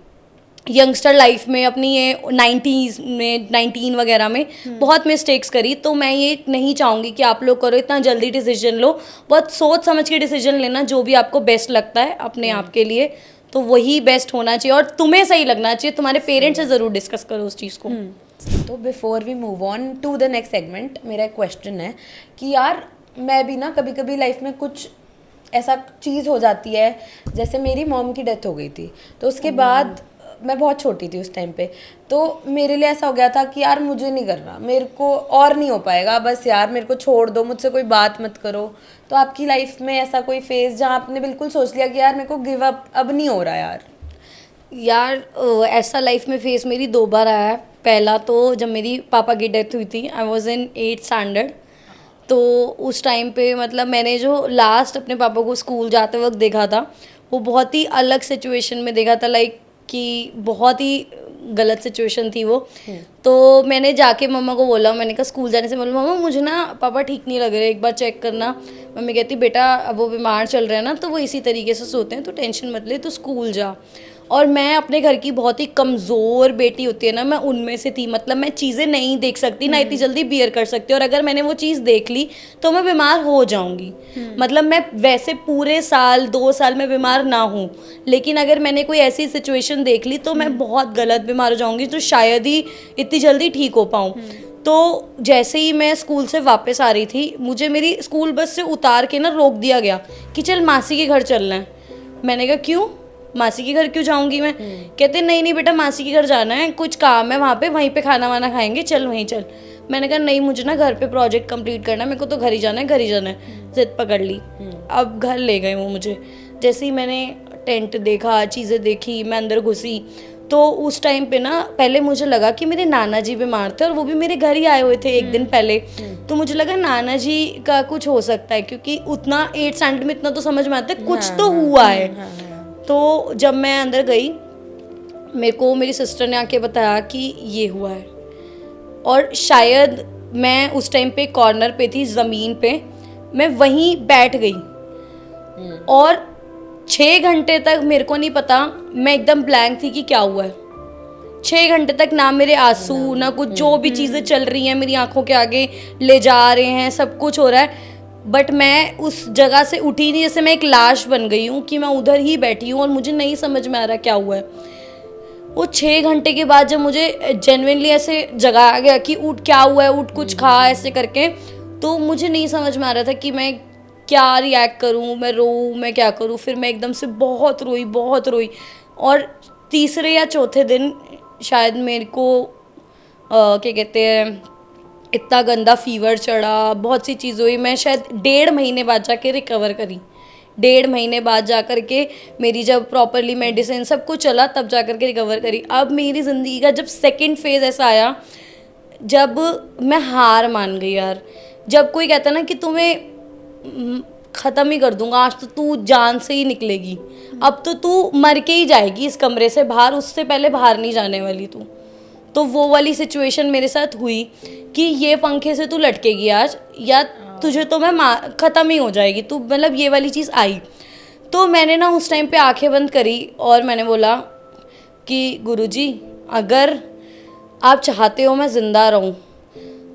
यंगस्टर लाइफ में, अपनी ये 90s में 19 वगैरह में बहुत मिस्टेक्स करी। तो मैं ये नहीं चाहूँगी कि आप लोग करो इतना जल्दी डिसीजन लो, बहुत सोच समझ के डिसीजन लेना, जो भी आपको बेस्ट लगता है अपने आप के लिए, तो वही बेस्ट होना चाहिए और तुम्हें सही लगना चाहिए। तुम्हारे पेरेंट्स से ज़रूर डिस्कस करो उस चीज़ को। तो before we move on to the next segment, मेरा एक क्वेश्चन है कि यार मैं भी ना कभी कभी लाइफ में कुछ ऐसा चीज़ हो जाती है, जैसे मेरी मॉम की डेथ हो गई थी, तो उसके बाद मैं बहुत छोटी थी उस टाइम पे, तो मेरे लिए ऐसा हो गया था कि यार मुझे नहीं करना, मेरे को और नहीं हो पाएगा, बस यार मेरे को छोड़ दो, मुझसे कोई बात मत करो। तो आपकी लाइफ में ऐसा कोई फेज जहाँ आपने बिल्कुल सोच लिया कि यार मेरे को गिव अप अब नहीं हो रहा यार ऐसा लाइफ में फेस मेरी 2 बार आया है। पहला तो जब मेरी पापा की डेथ हुई थी, I was in 8th standard. तो उस टाइम पे मतलब मैंने जो लास्ट अपने पापा को स्कूल जाते वक्त देखा था, वो बहुत ही अलग सिचुएशन में देखा था, लाइक कि बहुत ही गलत सिचुएशन थी वो। तो मैंने जाके मम्मा को बोला, मैंने कहा स्कूल जाने से बोला मम्मा मुझे ना पापा ठीक नहीं लग रहे, एक बार चेक करना। मम्मी कहती बेटा अब वो बीमार चल रहे हैं ना, तो वो इसी तरीके से सोते हैं, तो टेंशन मत ले, तो स्कूल जा। और मैं अपने घर की बहुत ही कमज़ोर बेटी होती है ना, मैं उनमें से थी। मतलब मैं चीज़ें नहीं देख सकती ना, इतनी जल्दी बियर कर सकती, और अगर मैंने वो चीज़ देख ली तो मैं बीमार हो जाऊंगी। मतलब मैं वैसे पूरे साल 2 साल में बीमार ना हूँ, लेकिन अगर मैंने कोई ऐसी सिचुएशन देख ली तो मैं बहुत गलत बीमार हो जाऊंगी, तो शायद ही इतनी जल्दी ठीक हो पाऊँ। तो जैसे ही मैं स्कूल से वापस आ रही थी, मुझे मेरी स्कूल बस से उतार के ना रोक दिया गया कि चल मासी के घर चलना है। मैंने कहा क्यों, मासी के घर क्यों जाऊंगी मैं? कहते नहीं नहीं बेटा मासी के घर जाना है, कुछ काम है वहाँ पे, वहीं पे खाना वाना खाएंगे, चल वहीं चल। मैंने कहा नहीं मुझे ना घर पे प्रोजेक्ट कंप्लीट करना है, मेरे को तो घर ही जाना है, घर ही जाना है। जिद पकड़ ली। अब घर ले गए वो मुझे। जैसे ही मैंने टेंट देखा, चीज़ें देखी, मैं अंदर घुसी, तो उस टाइम पे ना पहले मुझे लगा कि मेरे नाना जी बीमार थे और वो भी मेरे घर ही आए हुए थे 1 दिन पहले। तो मुझे लगा नाना जी का कुछ हो सकता है, क्योंकि उतना 8th स्टैंडर्ड में इतना तो समझ में आता है कुछ तो हुआ है। तो जब मैं अंदर गई, मेरे को मेरी सिस्टर ने आके बताया कि ये हुआ है, और शायद मैं उस टाइम पे कॉर्नर पे थी, ज़मीन पे, मैं वहीं बैठ गई और 6 घंटे तक मेरे को नहीं पता, मैं एकदम ब्लैंक थी कि क्या हुआ है। 6 घंटे तक ना मेरे आंसू ना कुछ, जो भी चीज़ें चल रही हैं मेरी आंखों के आगे ले जा रहे हैं, सब कुछ हो रहा है, बट मैं उस जगह से उठी नहीं, जैसे मैं एक लाश बन गई हूँ कि मैं उधर ही बैठी हूँ और मुझे नहीं समझ में आ रहा क्या हुआ है। वो 6 घंटे के बाद जब मुझे जेन्युइनली ऐसे जगाया गया कि उठ, क्या हुआ है, उठ कुछ खा, ऐसे करके, तो मुझे नहीं समझ में आ रहा था कि मैं क्या रिएक्ट करूं, मैं रोऊं, मैं क्या करूं। फिर मैं एकदम से बहुत रोई, बहुत रोई। और तीसरे या चौथे दिन शायद मेरे को क्या कहते हैं, इतना गंदा फीवर चढ़ा, बहुत सी चीज़ हुई। मैं शायद 1.5 महीने बाद जाके रिकवर करी। 1.5 महीने बाद जा कर के मेरी जब प्रॉपरली मेडिसिन सब कुछ चला, तब जा कर के रिकवर करी। अब मेरी ज़िंदगी का जब सेकंड फेज़ ऐसा आया जब मैं हार मान गई यार। जब कोई कहता ना कि तुम्हें ख़त्म ही कर दूंगा आज, तो तू जान से ही निकलेगी, अब तो तू मर के ही जाएगी इस कमरे से बाहर, उससे पहले बाहर नहीं जाने वाली तू। तो वो वाली सिचुएशन मेरे साथ हुई कि ये पंखे से तू लटकेगी आज, या तुझे तो मैं ख़त्म ही हो जाएगी तू, मतलब ये वाली चीज़ आई। तो मैंने ना उस टाइम पे आंखें बंद करी और मैंने बोला कि गुरुजी, अगर आप चाहते हो मैं ज़िंदा रहूं,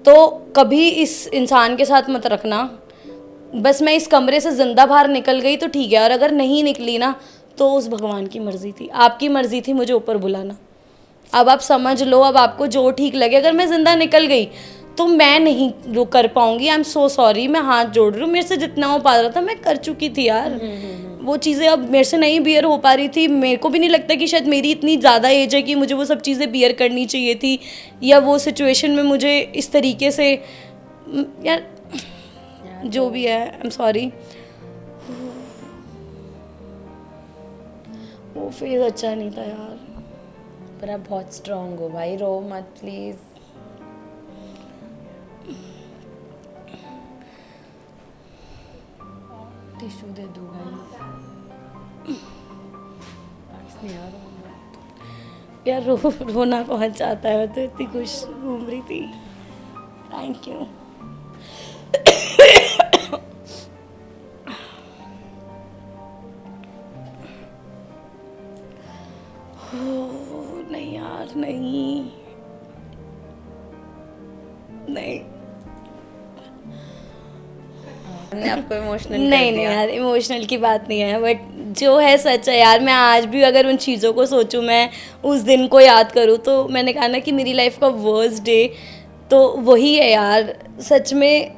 तो कभी इस इंसान के साथ मत रखना। बस मैं इस कमरे से ज़िंदा बाहर निकल गई तो ठीक है, और अगर नहीं निकली ना, तो उस भगवान की मर्ज़ी थी, आपकी मर्ज़ी थी मुझे ऊपर बुलाना। अब आप समझ लो, अब आपको जो ठीक लगे। अगर मैं ज़िंदा निकल गई तो मैं नहीं रुक कर पाऊँगी। आई एम सो सॉरी, मैं हाथ जोड़ रही हूँ, मेरे से जितना हो पा रहा था मैं कर चुकी थी यार। वो चीज़ें अब मेरे से नहीं बियर हो पा रही थी। मेरे को भी नहीं लगता कि शायद मेरी इतनी ज़्यादा एज है कि मुझे वो सब चीज़ें बियर करनी चाहिए थी, या वो सिचुएशन में मुझे इस तरीके से, यार जो भी है, आई एम सॉरी। वो फेज अच्छा नहीं था यार। पर आप बहुत स्ट्रांग हो भाई, रो मत प्लीज। टिश्यू दे दो भाई। यार रोना कौन चाहता है, मैं तो इतनी खुश घूम रही थी। Thank you. नहीं यार, नहीं नहीं हमने आपको इमोशनल नहीं यार, इमोशनल की बात नहीं है, बट जो है सच है यार। मैं आज भी अगर उन चीज़ों को सोचूं, मैं उस दिन को याद करूं, तो मैंने कहा ना कि मेरी लाइफ का वर्स्ट डे तो वही है यार। सच में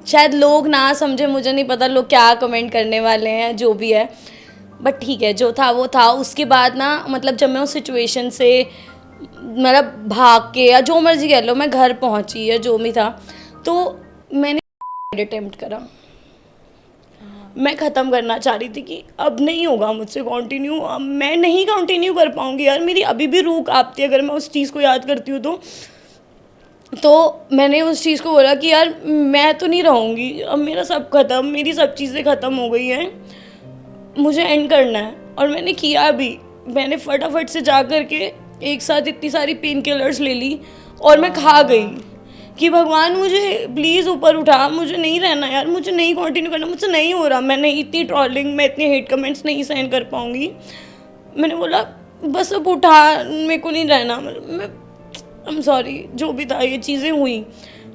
शायद लोग ना समझे, मुझे नहीं पता लोग क्या कमेंट करने वाले हैं, जो भी है, बट ठीक है, जो था वो था। उसके बाद ना, मतलब जब मैं उस सिचुएशन से मतलब भाग के, या जो मर्जी कह लो, मैं घर पहुंची या जो भी था, तो मैंने अटेम्प्ट करा। मैं ख़त्म करना चाह रही थी कि अब नहीं होगा मुझसे कंटिन्यू, अब मैं नहीं कंटिन्यू कर पाऊँगी यार। मेरी अभी भी रूह कांपती है अगर मैं उस चीज़ को याद करती हूँ तो मैंने उस चीज़ को बोला कि यार मैं तो नहीं रहूँगी, अब मेरा सब ख़त्म, मेरी सब चीज़ें ख़त्म हो गई हैं, मुझे एंड करना है। और मैंने किया भी। मैंने फटाफट से जा कर के एक साथ इतनी सारी पेन किलर्स ले ली और मैं खा गई कि भगवान मुझे प्लीज़ ऊपर उठा, मुझे नहीं रहना यार, मुझे नहीं कंटिन्यू करना, मुझसे नहीं हो रहा, मैंने इतनी ट्रॉलिंग, मैं इतने हेट कमेंट्स नहीं सहन कर पाऊँगी। मैंने बोला बस अब उठा, मेरे को नहीं रहना। मैं आई एम सॉरी, जो भी था, ये चीज़ें हुई।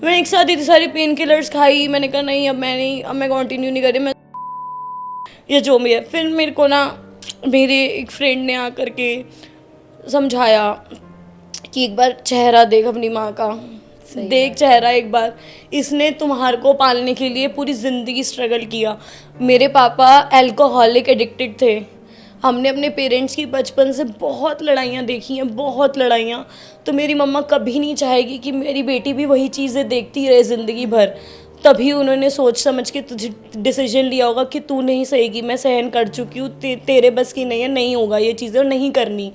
मैं एक साथ इतनी सारी पेन किलर्स खाई। मैंने कहा नहीं, अब मैं कंटिन्यू नहीं करी, मैं ये जो भी है। फिर मेरे को ना मेरे एक फ्रेंड ने आकर के समझाया कि एक बार चेहरा देख अपनी माँ का, देख चेहरा एक बार, इसने तुम्हारे को पालने के लिए पूरी ज़िंदगी स्ट्रगल किया। मेरे पापा अल्कोहलिक एडिक्टेड थे। हमने अपने पेरेंट्स की बचपन से बहुत लड़ाइयाँ देखी हैं, बहुत लड़ाइयाँ। तो मेरी मम्मा कभी नहीं चाहेगी कि मेरी बेटी भी वही चीज़ें देखती रहे ज़िंदगी भर। तभी उन्होंने सोच समझ के तुझे डिसीजन लिया होगा कि तू नहीं सहेगी, मैं सहन कर चुकी हूँ, तेरे बस की नहीं है, नहीं होगा ये चीज़ें और नहीं करनी।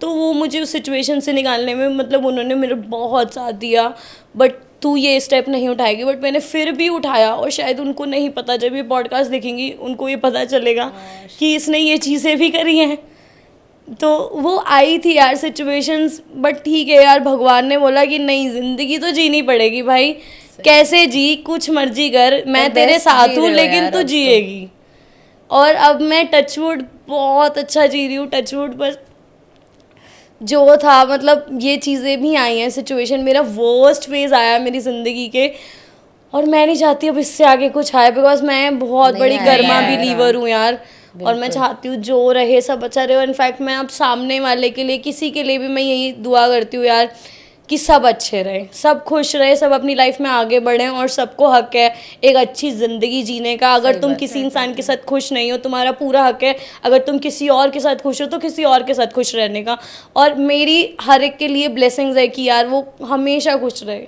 तो वो मुझे उस सिचुएशन से निकालने में, मतलब उन्होंने मेरे बहुत साथ दिया। बट तू ये स्टेप नहीं उठाएगी, बट मैंने फिर भी उठाया। और शायद उनको नहीं पता, जब ये पॉडकास्ट देखेंगी उनको ये पता चलेगा कि इसने ये चीज़ें भी करी हैं। तो वो आई थी यार सिचुएशंस, बट ठीक है यार, भगवान ने बोला कि नहीं, ज़िंदगी तो जीनी पड़ेगी भाई, कैसे जी, कुछ मर्जी कर, मैं तेरे साथ हूँ, लेकिन तू जिएगी। और अब मैं टचवुड बहुत अच्छा जी रही हूँ, टचवुड। बस जो था, मतलब ये चीज़ें भी आई हैं, सिचुएशन, मेरा वर्स्ट फेज़ आया मेरी ज़िंदगी के, और मैं नहीं चाहती अब इससे आगे कुछ आए, बिकॉज मैं बहुत बड़ी गर्मा बिलीवर हूँ यार। और मैं चाहती हूँ जो रहे सब अच्छा रहे। और इनफैक्ट मैं अब सामने वाले के लिए, किसी के लिए भी मैं यही दुआ करती हूँ यार कि सब अच्छे रहे, सब खुश रहे, सब अपनी लाइफ में आगे बढ़ें। और सबको हक है एक अच्छी ज़िंदगी जीने का। अगर तुम किसी इंसान के साथ खुश नहीं हो, तुम्हारा पूरा हक है। अगर तुम किसी और के साथ खुश हो तो किसी और के साथ खुश रहने का। और मेरी हर एक के लिए ब्लेसिंग्स है कि यार वो हमेशा खुश रहे,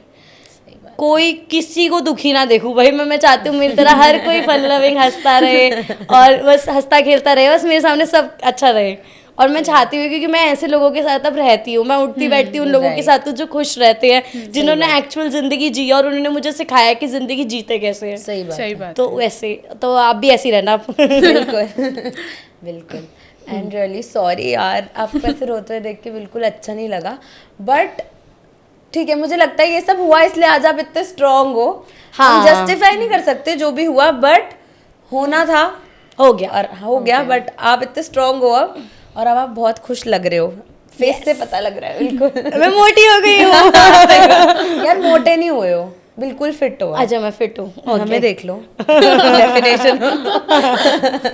कोई किसी को दुखी ना देखूं भाई। मैं चाहती हूँ मेरी तरह हर कोई फन लविंग हंसता रहे और बस हंसता खेलता रहे, बस मेरे सामने सब अच्छा रहे। और मैं चाहती हूँ क्योंकि मैं ऐसे लोगों के साथ अब रहती हूँ, मैं उठती बैठती हूँ उन लोगों के साथ जो खुश रहते हैं, जिन्होंने एक्चुअल जिंदगी जी और उन्होंने मुझे सिखाया कि जिंदगी जीते कैसे है। सही बात तो वैसे तो आप भी ऐसे ही रहना। बिल्कुल बिल्कुल। एंड रियली सॉरी यार, आपको ऐसे रोते हुए देख के बिल्कुल अच्छा नहीं लगा, बट ठीक है, मुझे लगता है ये सब हुआ इसलिए आज आप इतने स्ट्रांग हो। हम जस्टिफाई नहीं कर सकते जो भी हुआ, बट होना था, हो गया और हो गया। बट आप इतने स्ट्रांग हो अब, और अब आप बहुत खुश लग रहे हो, फेस से पता लग रहा है बिल्कुल। मैं मोटी हो गई हूँ। यार मोटे नहीं हुए हो, बिल्कुल फिट हो। अच्छा मैं फिट हूँ, हमें देख लो डेफिनेशन।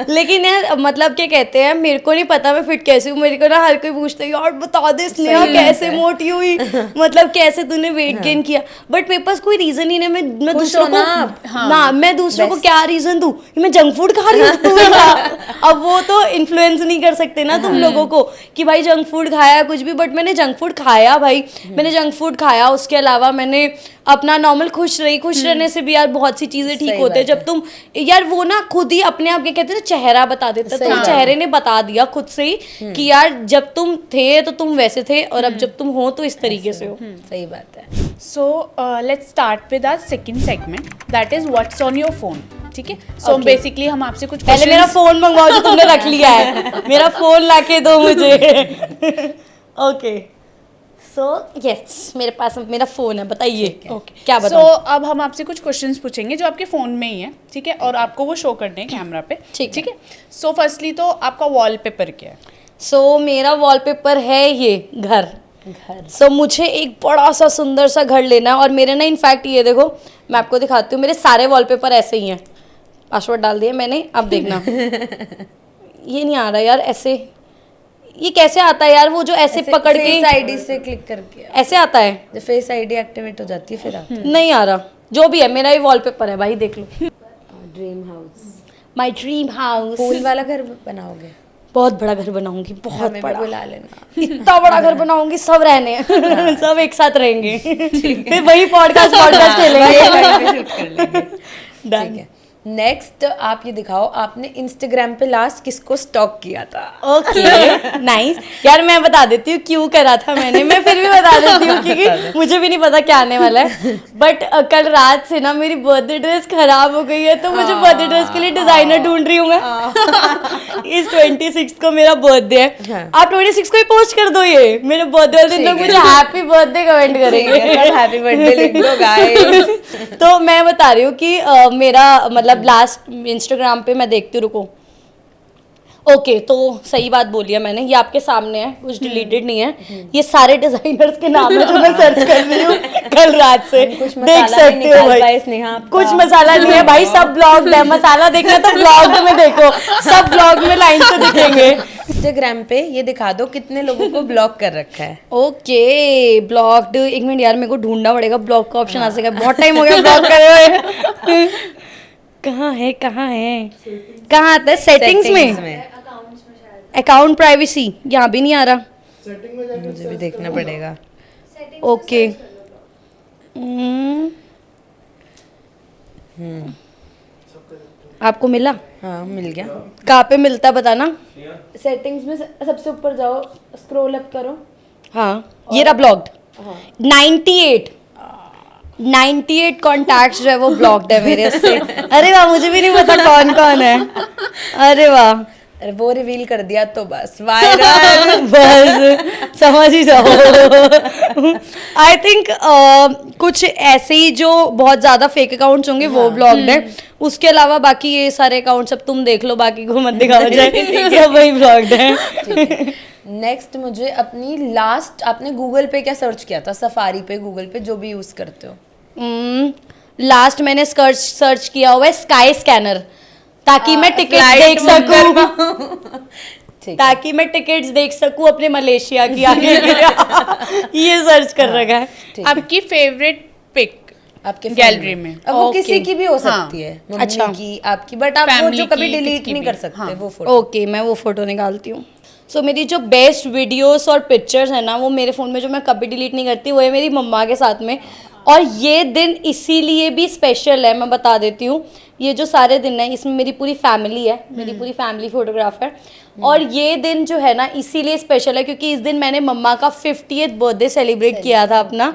लेकिन यार मतलब क्या कहते हैं, मेरे को नहीं पता मैं फिट कैसे हूँ। मेरे को ना हर कोई पूछता है यार बता दे स्नेहा कैसे मोटी हुई, मतलब कैसे तूने वेट गेन किया। बट मेरे पास कोई रीजन ही नहीं। मैं दूसरों को ना मैं दूसरों को क्या रीजन दूँ, मैं जंक फूड खा रही हूँ तू भी खा। अब वो तो इन्फ्लुएंस नहीं कर सकते ना तुम लोगों को कि भाई जंक फूड खाया कुछ भी। बट मैंने जंक फूड खाया भाई, मैंने जंक फूड खाया। उसके अलावा मैंने अपना नॉर्मल खुश रही। खुश रहने से भी यार बहुत सी चीजें ठीक होते हैं। जब तुम यार वो ना खुद ही अपने आप के कहते हैं ना चेहरा बता देता है, तो चेहरे ने बता दिया खुद से ही कि यार जब तुम थे तो तुम वैसे थे और अब जब तुम हो तो इस तरीके से हो। सही बात है। So let's start with our second segment, that is what's on your phone. ठीक है, सो बेसिकली हम आपसे कुछ पहले मेरा फोन मंगवाओ जो तुमने रख लिया है, मेरा फोन लाके दो मुझे। ओके सो यस, मेरे पास मेरा फोन है, बताइए क्या सो बताऊं। अब हम आपसे कुछ क्वेश्चंस पूछेंगे जो आपके फोन में ही है, ठीक है, और आपको वो शो करने हैं कैमरा पे। ठीक है। सो फर्स्टली तो आपका वॉलपेपर क्या है? सो मेरा वॉलपेपर है ये घर। सो मुझे एक बड़ा सा सुंदर सा घर लेना है। और मेरे ना इनफैक्ट ये देखो मैं आपको दिखाती हूँ, मेरे सारे वॉलपेपर ऐसे ही हैं। पासवर्ड डाल दिया मैंने, अब देखना। ये नहीं आ रहा यार ऐसे, ये कैसे आता है यार, वो जो ऐसे पकड़ के फेस आईडी से क्लिक करके ऐसे आता है। जब फेस आईडी एक्टिवेट हो जाती है फिर आता है। नहीं आ रहा, जो भी है मेरा ये वॉलपेपर है भाई, देख लो। Dream house, my dream house. Pool वाला घर बनाओगे? बहुत बड़ा घर बनाऊंगी, बहुत हमें भी बड़ा, बुला लेना। इतना बड़ा घर बनाऊंगी, सब रहने हैं। सब एक साथ रहेंगे। फिर वही पॉडकास्ट खेलेंगे। ठीक है। नेक्स्ट आप ये दिखाओ, आपने इंस्टाग्राम पे लास्ट किसको स्टॉक किया था? Okay nice. यार मैं बता देती हूँ क्यों करा था मैंने, मैं फिर भी बता देती हूँ क्योंकि मुझे भी नहीं पता क्या आने वाला है। बट कल रात से ना मेरी बर्थडे ड्रेस खराब हो गई है, तो मुझे बर्थडे ड्रेस के लिए डिजाइनर ढूंढ रही हूँ मैं। इस 26 को मेरा बर्थडे है। आप 26 को ही पोस्ट कर दो ये मेरे बर्थडे वाले दिन, लोग मुझे हैप्पी बर्थडे कमेंट करेंगे। हैप्पी बर्थडे लिख दो गाइस। तो मैं बता रही हूँ कि मेरा मतलब लास्ट इंस्टाग्राम पे मैं देखती हूँ, रुको। ओके तो सही बात बोली है मैंने, ये आपके सामने है, कुछ डिलीटेड नहीं है। ये सारे डिजाइनर्स के नाम है जो मैं सर्च कर रही हूँ कल रात से। देख सकते हो भाई, कुछ मसाला नहीं है भाई, सब ब्लॉग्ड है। मसाला देखना तो ब्लॉग्ड में देखो, सब ब्लॉग में लाइन से दिखेंगे। इंस्टाग्राम पे ये दिखा दो कितने लोगों को ब्लॉक कर रखा है। ओके ब्लॉक्ड, एक मिनट यार मेरे को ढूंढना पड़ेगा, ब्लॉक का ऑप्शन आ सकेगा, बहुत टाइम हो गया ब्लॉक करे हुए। कहाँ है कहाँ आता है? सेटिंग्स में अकाउंट प्राइवेसी, यहाँ भी नहीं आ रहा। मुझे भी देखना पड़ेगा। ओके आपको मिला? हाँ मिल गया। कहाँ पे मिलता है बताना। सेटिंग्स में सबसे ऊपर जाओ, स्क्रॉल अप करो। हाँ ये रहा ब्लॉक्ड। 98 कॉन्टैक्ट्स जो है वो ब्लॉक्ड है मेरे से। अरे वाह, मुझे भी नहीं पता कौन कौन है। अरे वाह, अरे वो रिवील कर दिया तो बस वायरल। बस समझ ही जाओ। आई थिंक कुछ ऐसे ही जो बहुत ज्यादा फेक अकाउंट्स होंगे वो ब्लॉक्ड है। उसके अलावा बाकी ये सारे अकाउंट सब तुम देख लो, बाकी को मत दिखाओ जाए, सब वही ब्लॉक्ड है। नेक्स्ट मुझे अपनी लास्ट, आपने गूगल पे क्या सर्च किया था? सफारी पे, गूगल पे, जो भी यूज करते हो। लास्ट मैंने सर्च किया हुआ है स्काई स्कैनर। ताकि मैं टिकट flight देख बुक सकूं, ठीक है। ताकि मैं टिकट्स देख सकूं अपने मलेशिया की आगे के लिए। ये सर्च कर रखा है। ठीक है। आपकी फेवरेट पिक आपके गैलरी phone में। अब वो Okay. किसी की भी हो हाँ। सकती है, मम्मी अच्छा। की, आपकी, बट आप वो Family जो कभी की, डिलीट किसकी नहीं भी। कर सकते हाँ। वो फोटो। ओके, मैं वो फोटो निकालती हूँ। सो मेरी जो बेस्ट वीडियोस और पिक्चर्स है ना, वो मेरे फ़ोन में जो मैं कभी डिलीट नहीं करती, वो है मेरी मम्मा के साथ में। और ये दिन इसीलिए भी स्पेशल है, मैं बता देती हूँ। ये जो सारे दिन है, इसमें मेरी पूरी फैमिली है, मेरी पूरी फैमिली फोटोग्राफ है। और ये दिन जो है ना इसीलिए स्पेशल है क्योंकि इस दिन मैंने मम्मा का 50th बर्थडे सेलिब्रेट किया था अपना।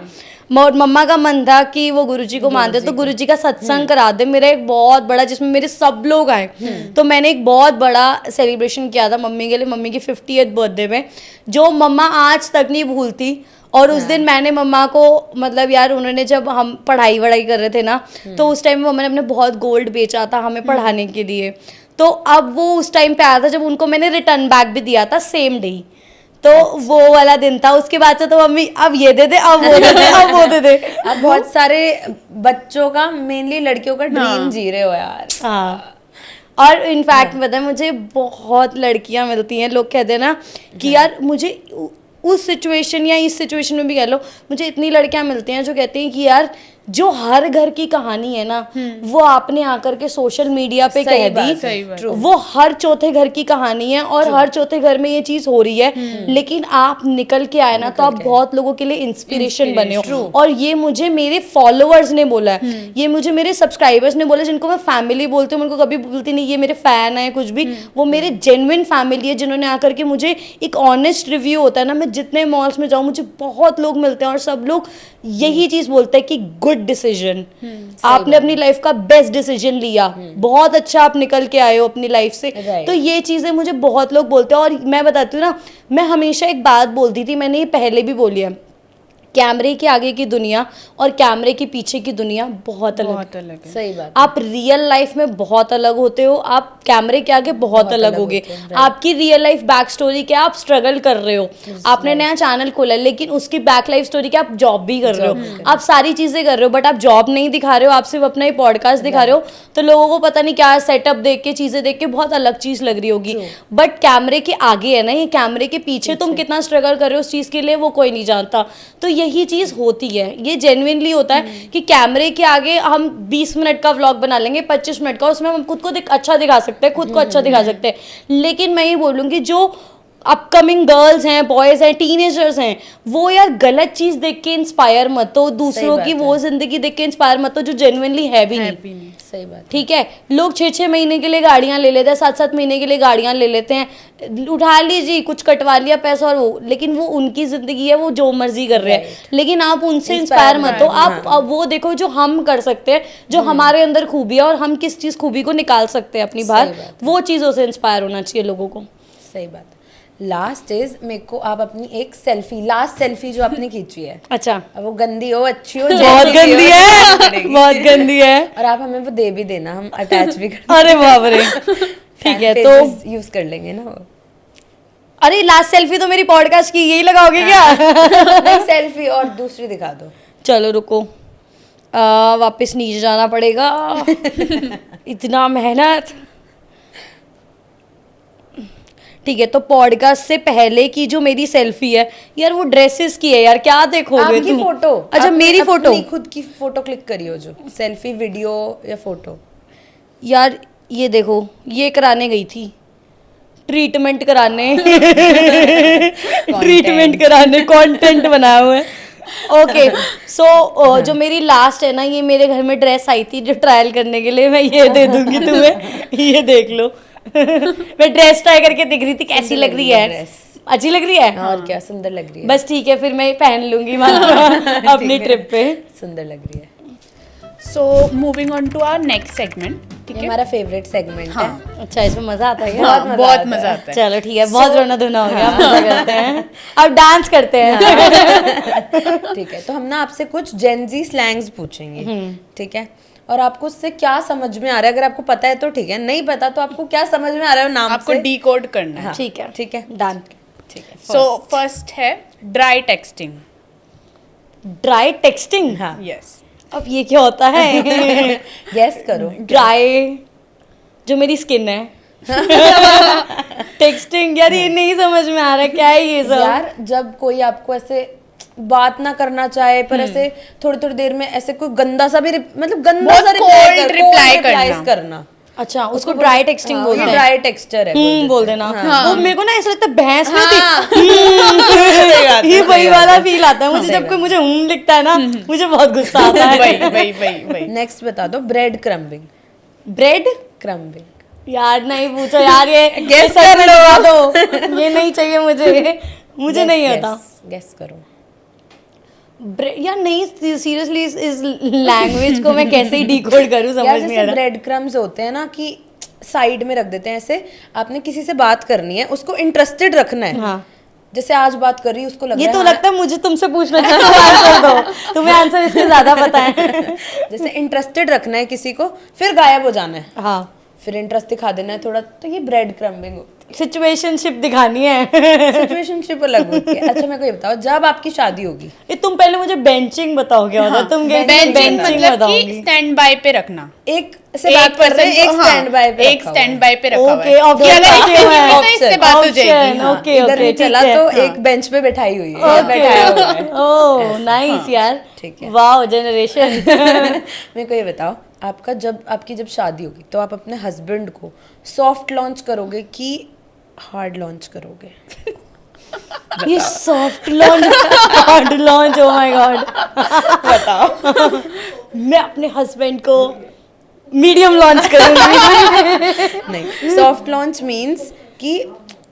और मम्मा का मन था कि वो गुरुजी को मानते, तो गुरुजी का सत्संग करा दे, मेरा एक बहुत बड़ा, जिसमें मेरे सब लोग आए। तो मैंने एक बहुत बड़ा सेलिब्रेशन किया था मम्मी के लिए, मम्मी की 50th बर्थडे में, जो मम्मा आज तक नहीं भूलती। और उस दिन मैंने मम्मा को, मतलब यार, उन्होंने जब हम पढ़ाई वढ़ाई कर रहे थे ना, तो उस टाइम मम्मा ने अपने बहुत गोल्ड बेचा था हमें पढ़ाने के लिए। तो अब वो उस टाइम पे आया था जब उनको मैंने रिटर्न बैक भी दिया था सेम डे। तो वो वाला दिन था। उसके बाद से तो मम्मी अब ये दे दे, अब वो दे दे, अब वो दे दे। आप बहुत सारे बच्चों का, मेनली लड़कियों का ड्रीम जी रहे हो यार। हाँ, और इनफैक्ट पता है, मुझे बहुत लड़कियां मिलती हैं, लोग कहते हैं ना कि यार मुझे उस सिचुएशन या इस सिचुएशन में भी कह लो, मुझे इतनी लड़कियां मिलती हैं जो कहती हैं कि यार जो हर घर की कहानी है ना, वो आपने आकर के सोशल मीडिया पे सही कह बात, दी, सही बात। वो हर चौथे घर की कहानी है और हर चौथे घर में ये चीज हो रही है। लेकिन आप निकल के आए ना, तो आप बहुत लोगों के लिए इंस्पिरेशन बने हो। और ये मुझे मेरे फॉलोअर्स ने बोला है, ये मुझे मेरे सब्सक्राइबर्स ने बोला, जिनको मैं फैमिली बोलती हूँ, उनको कभी बोलती नहीं ये मेरे फैन है कुछ भी, वो मेरे जेन्युइन फैमिली है, जिन्होंने आकर के मुझे एक ऑनेस्ट रिव्यू होता है ना, मैं जितने मॉल्स में जाऊँ मुझे बहुत लोग मिलते हैं और सब लोग यही चीज बोलते हैं कि गुड डिसीजन, आपने अपनी लाइफ का बेस्ट डिसीजन लिया, बहुत अच्छा आप निकल के आए हो अपनी लाइफ से। Right. तो ये चीजें मुझे बहुत लोग बोलते हैं। और मैं बताती हूँ ना, मैं हमेशा एक बात बोलती थी, मैंने ये पहले भी बोली है, कैमरे के आगे की दुनिया और कैमरे के पीछे की दुनिया बहुत अलग है। है। सही बात। आप रियल लाइफ में बहुत अलग होते हो, आप कैमरे के आगे बहुत अलग होगे। आपकी रियल लाइफ बैक स्टोरी क्या, आप स्ट्रगल कर रहे हो, आपने नया चैनल खोला है, लेकिन उसकी बैक लाइफ स्टोरी क्या, आप जॉब भी कर रहे हो, आप सारी चीजें कर रहे हो, बट आप जॉब नहीं दिखा रहे हो, आप सिर्फ अपना ही पॉडकास्ट दिखा रहे हो। तो लोगों को पता नहीं क्या सेटअप देख के, चीजें देख के बहुत अलग चीज लग रही होगी, बट कैमरे के आगे है ना, ये कैमरे के पीछे तुम कितना स्ट्रगल कर रहे हो उस चीज के लिए, वो कोई नहीं जानता। तो यही चीज होती है, ये जेन्युइनली होता है कि कैमरे के आगे हम 20 मिनट का व्लॉग बना लेंगे, 25 मिनट का, उसमें हम खुद को अच्छा दिखा सकते हैं, खुद को अच्छा दिखा सकते हैं। लेकिन मैं ये बोलूँगी, जो अपकमिंग गर्ल्स हैं, बॉयज हैं, टीनेजर्स हैं, वो यार गलत चीज देख के इंस्पायर मत हो, दूसरों की वो जिंदगी देख के इंस्पायर मत हो जो जेन्युइनली है भी नहीं। सही बात। ठीक है, लोग 6-6 महीने के लिए गाड़ियां ले लेते हैं, 7-7 महीने के लिए गाड़ियां ले लेते हैं, उठा लीजिए, कुछ कटवा लिया पैसा, और वो, लेकिन वो उनकी जिंदगी है, वो जो मर्जी कर रहे हैं। लेकिन आप उनसे इंस्पायर मत हो, आप अब वो देखो जो हम कर सकते हैं, जो हमारे अंदर खूबी है और हम किस चीज खूबी को निकाल सकते हैं अपनी बाहर, वो चीजों से इंस्पायर होना चाहिए लोगों को। सही बात। लास्ट इज, मेरे को आप अपनी एक सेल्फी, लास्ट सेल्फी जो आपने खींची है, अच्छा, अब वो गंदी हो अच्छी हो, बहुत जैसी भी गंदी हो, है, बहुत गंदी है। और आप हमें वो दे भी देना, हम अटैच भी कर अरे बाप रे, ठीक है, तो यूज कर लेंगे ना वो। अरे लास्ट सेल्फी तो मेरी पॉडकास्ट की, यही लगाओगे क्या? नहीं, सेल्फी और दूसरी दिखा दो। चलो रुको, वापस नीचे जाना पड़ेगा, इतना मेहनत। ठीक है, तो पॉडकास्ट से पहले की जो मेरी सेल्फी है यार, वो ड्रेसेस की है यार, क्या देखोगे आपकी तुम? फोटो? अच्छा, मेरी फोटो, अपनी खुद की फोटो क्लिक करी हो, जो सेल्फी, वीडियो या फोटो? यार ये देखो, ये कराने गई थी, ट्रीटमेंट कराने, ट्रीटमेंट कराने, कंटेंट बनाया हुआ है। ओके, सो जो मेरी लास्ट है ना, ये मेरे घर में ड्रेस आई थी जो ट्रायल करने के लिए, मैं ये दे दूंगी तुम्हें, ये देख लो। मैं ड्रेस ट्राई करके दिख रही थी, कैसी लग रही है, अच्छी लग रही है, और क्या, सुंदर लग रही है। बस ठीक है, फिर मैं पहन लूंगी वहाँ अपनी ट्रिप पे। सुंदर लग रही है। So moving on to our next segment, ठीक ये है? हमारा फेवरेट सेगमेंट है। अच्छा, इसमें मजा आता है? हाँ, बहुत मजा आता है। चलो ठीक है, बहुत रोना धोना हो गया, मजा करते हैं, अब डांस करते हैं। ठीक है, तो हम ना आपसे कुछ जेनजी स्लैंग्स पूछेंगे, ठीक है? और आपको उससे क्या समझ में आ रहा है, अगर आपको पता है तो ठीक है, नहीं पता तो आपको क्या समझ में आ रहा है नाम आपको से, डिकोड करना है। ठीक है, ठीक है, डन। ठीक है। सो फर्स्ट है ड्राई टेक्सटिंग। ड्राई टेक्सटिंग, हाँ, यस। अब ये क्या होता है? गेस करो। ड्राई जो मेरी स्किन है। टेक्सटिंग यार ये नहीं समझ में आ रहा क्या है ये सब। यार जब कोई आपको ऐसे बात ना करना चाहे पर ऐसे थोड़ी थोड़ी देर में ऐसे कोई गंदा सा भी मतलब गंदा बहुत सा cold reply replies करना। अच्छा उसको ड्राई टेक्सटिंग बोलते हैं। ड्राई टेक्सचर है बोल देना। वो मेरे को ना ऐसा लगता है भैंस नहीं होती। ये वही वाला फील आता है मुझे जब कोई मुझे लिखता है ना, मुझे बहुत गुस्सा आता है। वही नेक्स्ट बता दो, ब्रेड क्रम्बिंग। ब्रेड क्रम्बिंग यार नहीं पूछो यार, ये Guess सच कर में लो। बता दो, ये नहीं चाहिए मुझे नहीं आता। गेस करो। यार नहीं सीरियसली इस लैंग्वेज को मैं कैसे ही डिकोड करूं समझ यार नहीं आ जैसे रहा। ब्रेड क्रम्स होते हैं ना कि साइड में रख देते हैं ऐसे, आपने किसी से बात करनी है उसको इंटरेस्टेड रखना है। हाँ। जैसे आज बात कर रही हूँ उसको लग ये रहा तो है लगता है मुझे तुमसे पूछना चाहिए, आंसर दो, तुम्हें आंसर इसके ज्यादा पता है। जैसे इंटरेस्टेड रखना है किसी को फिर गायब हो जाना है, हाँ फिर इंटरेस्ट दिखा देना है थोड़ा, तो ये ब्रेड क्रम्बिंग होती सिचुएशनशिप दिखानी है। है। सिचुएशनशिप अलग होती है। अच्छा मेरे को ये बताओ, जब आपकी शादी होगी ये तुम पहले मुझे बेंचिंग बताओ क्या होता है, तुम बेंचिंग बेंचिंग मतलब कि बताओगी। स्टैंड बाय पे रखना। एक से बात कर रहे हैं, एक स्टैंड बाय पे एक रखा हुआ स्टैंड है। बाय पे रखा हुआ ओके है ऑप्शन कि अगर इससे है, नहीं हुई तो इससे बात हो जाएगी। ऑप्शन, हाँ। ओके इधर ओके नहीं ठीक चला है। तो एक बेंच पे बैठाई हुई है, बैठाया हुआ है। ओह नाइस यार, ठीक है। Wow generation. मेरे को ये बताओ, आपकी जब शादी होगी तो आप अपने हस्बैंड को सॉफ्ट लॉन्च करोगे कि हार्ड लॉन्च करोगे? ये soft launch hard launch, oh my God. बताओ। मैं अपने हस्बैंड को मीडियम लॉन्च करूंगी। नहीं, सॉफ्ट लॉन्च मीन्स कि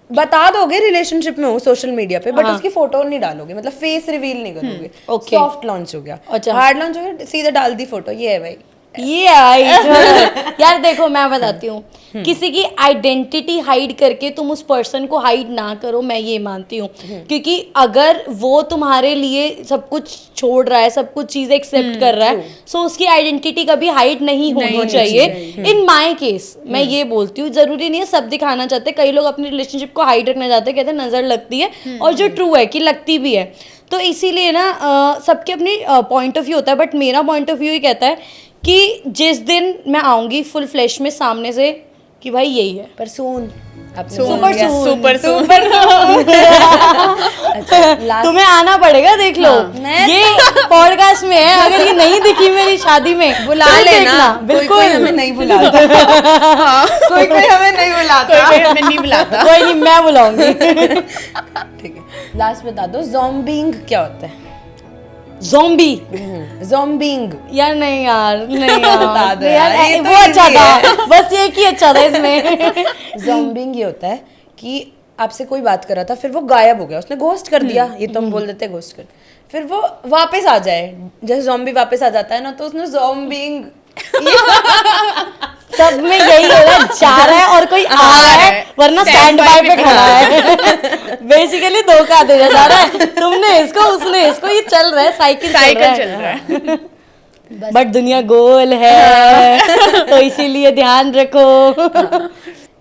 बता दोगे रिलेशनशिप में हो सोशल मीडिया पे, बट उसकी फोटो नहीं डालोगे, मतलब फेस रिवील नहीं करोगे। okay. सॉफ्ट लॉन्च हो गया। अच्छा। हार्ड लॉन्च हो गया, सीधा डाल दी फोटो, ये है भाई। ये आई यार देखो मैं बताती हूँ, किसी की आइडेंटिटी हाइड करके तुम उस पर्सन को हाइड ना करो, मैं ये मानती हूँ। क्योंकि अगर वो तुम्हारे लिए सब कुछ छोड़ रहा है, सब कुछ चीजें एक्सेप्ट कर रहा है, सो उसकी आइडेंटिटी कभी हाइड नहीं होनी चाहिए। इन माय केस मैं ये बोलती हूँ, जरूरी नहीं है सब दिखाना चाहते, कई लोग अपनी रिलेशनशिप को हाइड रखना चाहते हैं, कहते हैं नजर लगती है, और जो ट्रू है कि लगती भी है। तो इसीलिए ना सबके अपनी पॉइंट ऑफ व्यू होता है, बट मेरा पॉइंट ऑफ व्यू ये कहता है कि जिस दिन मैं आऊंगी फुल फ्लैश में सामने से कि भाई यही है, पर सून सुपर सुपर तुम्हें आना पड़ेगा, देख लो। मैं ये पॉडकास्ट में है, अगर ये नहीं दिखी मेरी शादी में बुला तो लेना। देखना, बिल्कुल हमें नहीं बुलाता। कोई हमें नहीं बुलाता। कोई हमें नहीं बुलाता। कोई नहीं, मैं बुलाऊंगी। ठीक है, लास्ट बता दो, ज़ॉम्बिंग क्या होता है? ज़ॉम्बी ज़ॉम्बिंग यार नहीं यार, नहीं बता दो यार, यार, ये वो तो अच्छा easy है। था, बस एक ही अच्छा था इसमें। ज़ॉम्बिंग ये होता है कि आपसे कोई बात कर रहा था, फिर वो गायब हो गया, उसने घोस्ट कर दिया, ये तो हम बोल देते हैं घोस्ट कर, फिर वो वापस आ जाए, जैसे ज़ॉम्बी वापस आ जाता है ना, तो उसने ज़ॉम्बिंग। सब में यही हो रहा है, जा रहा है और कोई आ रहा है, वरना स्टैंड बाय पे खड़ा है। बेसिकली धोखा दे जा रहा है, तुमने इसको उसने इसको, ये चल रहा है, साइकिल चल रहा है। बट दुनिया गोल है, तो इसीलिए ध्यान रखो।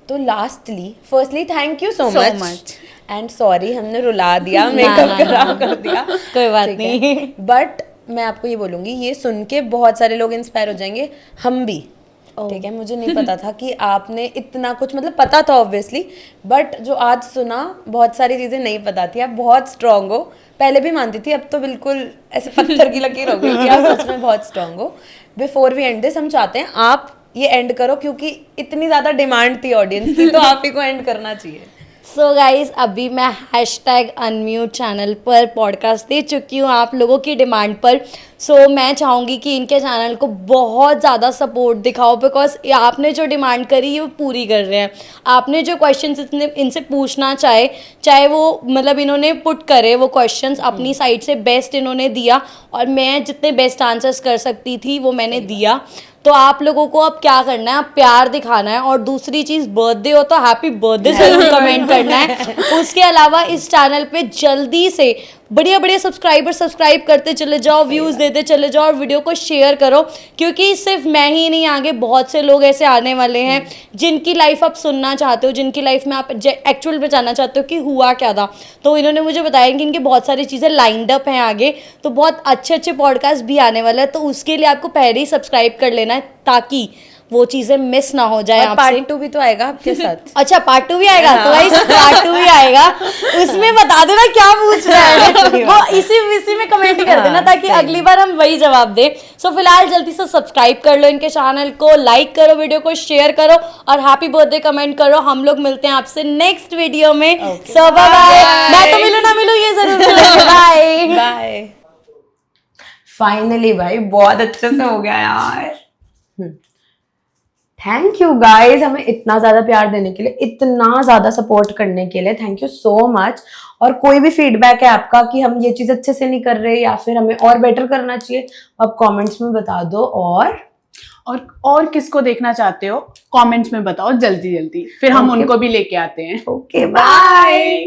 तो lastly firstly thank you so So much much. And sorry हमने रुला दिया, ना, मेकअप ना, खराब कर दिया, कोई बात नहीं। बट मैं आपको ये बोलूंगी, ये सुन के बहुत सारे लोग इंस्पायर हो जाएंगे, हम भी। ठीक है, मुझे नहीं पता था कि आपने इतना कुछ, मतलब पता था ऑब्वियसली, बट जो आज सुना बहुत सारी चीज़ें नहीं पता थी। आप बहुत स्ट्रांग हो, पहले भी मानती थी, अब तो बिल्कुल ऐसे पत्थर की लकीर हो गई कि आप सच में बहुत स्ट्रांग हो। बिफोर वी एंड दिस, हम चाहते हैं आप ये एंड करो, क्योंकि इतनी ज़्यादा डिमांड थी ऑडियंस की, तो आप ही को एंड करना चाहिए। सो गाइज अभी मैं #unmute चैनल पर पॉडकास्ट दे चुकी हूँ आप लोगों की डिमांड पर। सो मैं चाहूँगी कि इनके चैनल को बहुत ज़्यादा सपोर्ट दिखाओ, बिकॉज आपने जो डिमांड करी है वो पूरी कर रहे हैं। आपने जो क्वेश्चंस इनसे पूछना चाहे वो मतलब इन्होंने पुट करे वो क्वेश्चंस अपनी साइड से बेस्ट इन्होंने दिया, और मैं जितने बेस्ट आंसर्स कर सकती थी वो मैंने दिया। तो आप लोगों को अब क्या करना है, आप प्यार दिखाना है, और दूसरी चीज़ बर्थडे हो तो हैप्पी बर्थडे जरूर कमेंट करना है। उसके अलावा इस चैनल पे जल्दी से बढ़िया सब्सक्राइब करते चले जाओ, व्यूज़ देते चले जाओ, और वीडियो को शेयर करो, क्योंकि सिर्फ मैं ही नहीं, आगे बहुत से लोग ऐसे आने वाले हैं जिनकी लाइफ आप सुनना चाहते हो, जिनकी लाइफ में आप एक्चुअल में जानना चाहते हो कि हुआ क्या था। तो इन्होंने मुझे बताया कि इनकी बहुत सारी चीज़ें लाइंड अप हैं आगे, तो बहुत अच्छे पॉडकास्ट भी आने वाला है। तो उसके लिए आपको पहले ही सब्सक्राइब कर लेना है, ताकि वो चीजें मिस ना हो जाए और आपसे। पार्ट 2 भी तो आएगा आपके साथ। अच्छा पार्ट 2 भी आएगा, तो भाई पार्ट 2 भी आएगा, उसमें बता देना क्या पूछ रहा है वो इसी में कमेंट कर देना ताकि अगली बार हम वही जवाब दें। सो फिलहाल जल्दी से सब्सक्राइब कर लो इनके चैनल को, लाइक करो, वीडियो को शेयर करो और हैप्पी बर्थडे कमेंट करो। हम लोग मिलते हैं आपसे नेक्स्ट वीडियो में। सो बाय बाय। मैं तो मिलूं ना मिलूं ये जरूर मिलेंगे। Bye bye. फाइनली भाई बहुत अच्छे से हो गया यार। थैंक यू गाइस, हमें इतना ज्यादा प्यार देने के लिए, इतना ज्यादा सपोर्ट करने के लिए, थैंक यू सो मच। और कोई भी फीडबैक है आपका कि हम ये चीज अच्छे से नहीं कर रहे या फिर हमें और बेटर करना चाहिए, आप कमेंट्स में बता दो। और किसको देखना चाहते हो कमेंट्स में बताओ जल्दी जल्दी, फिर हम उनको भी लेके आते हैं। Okay bye.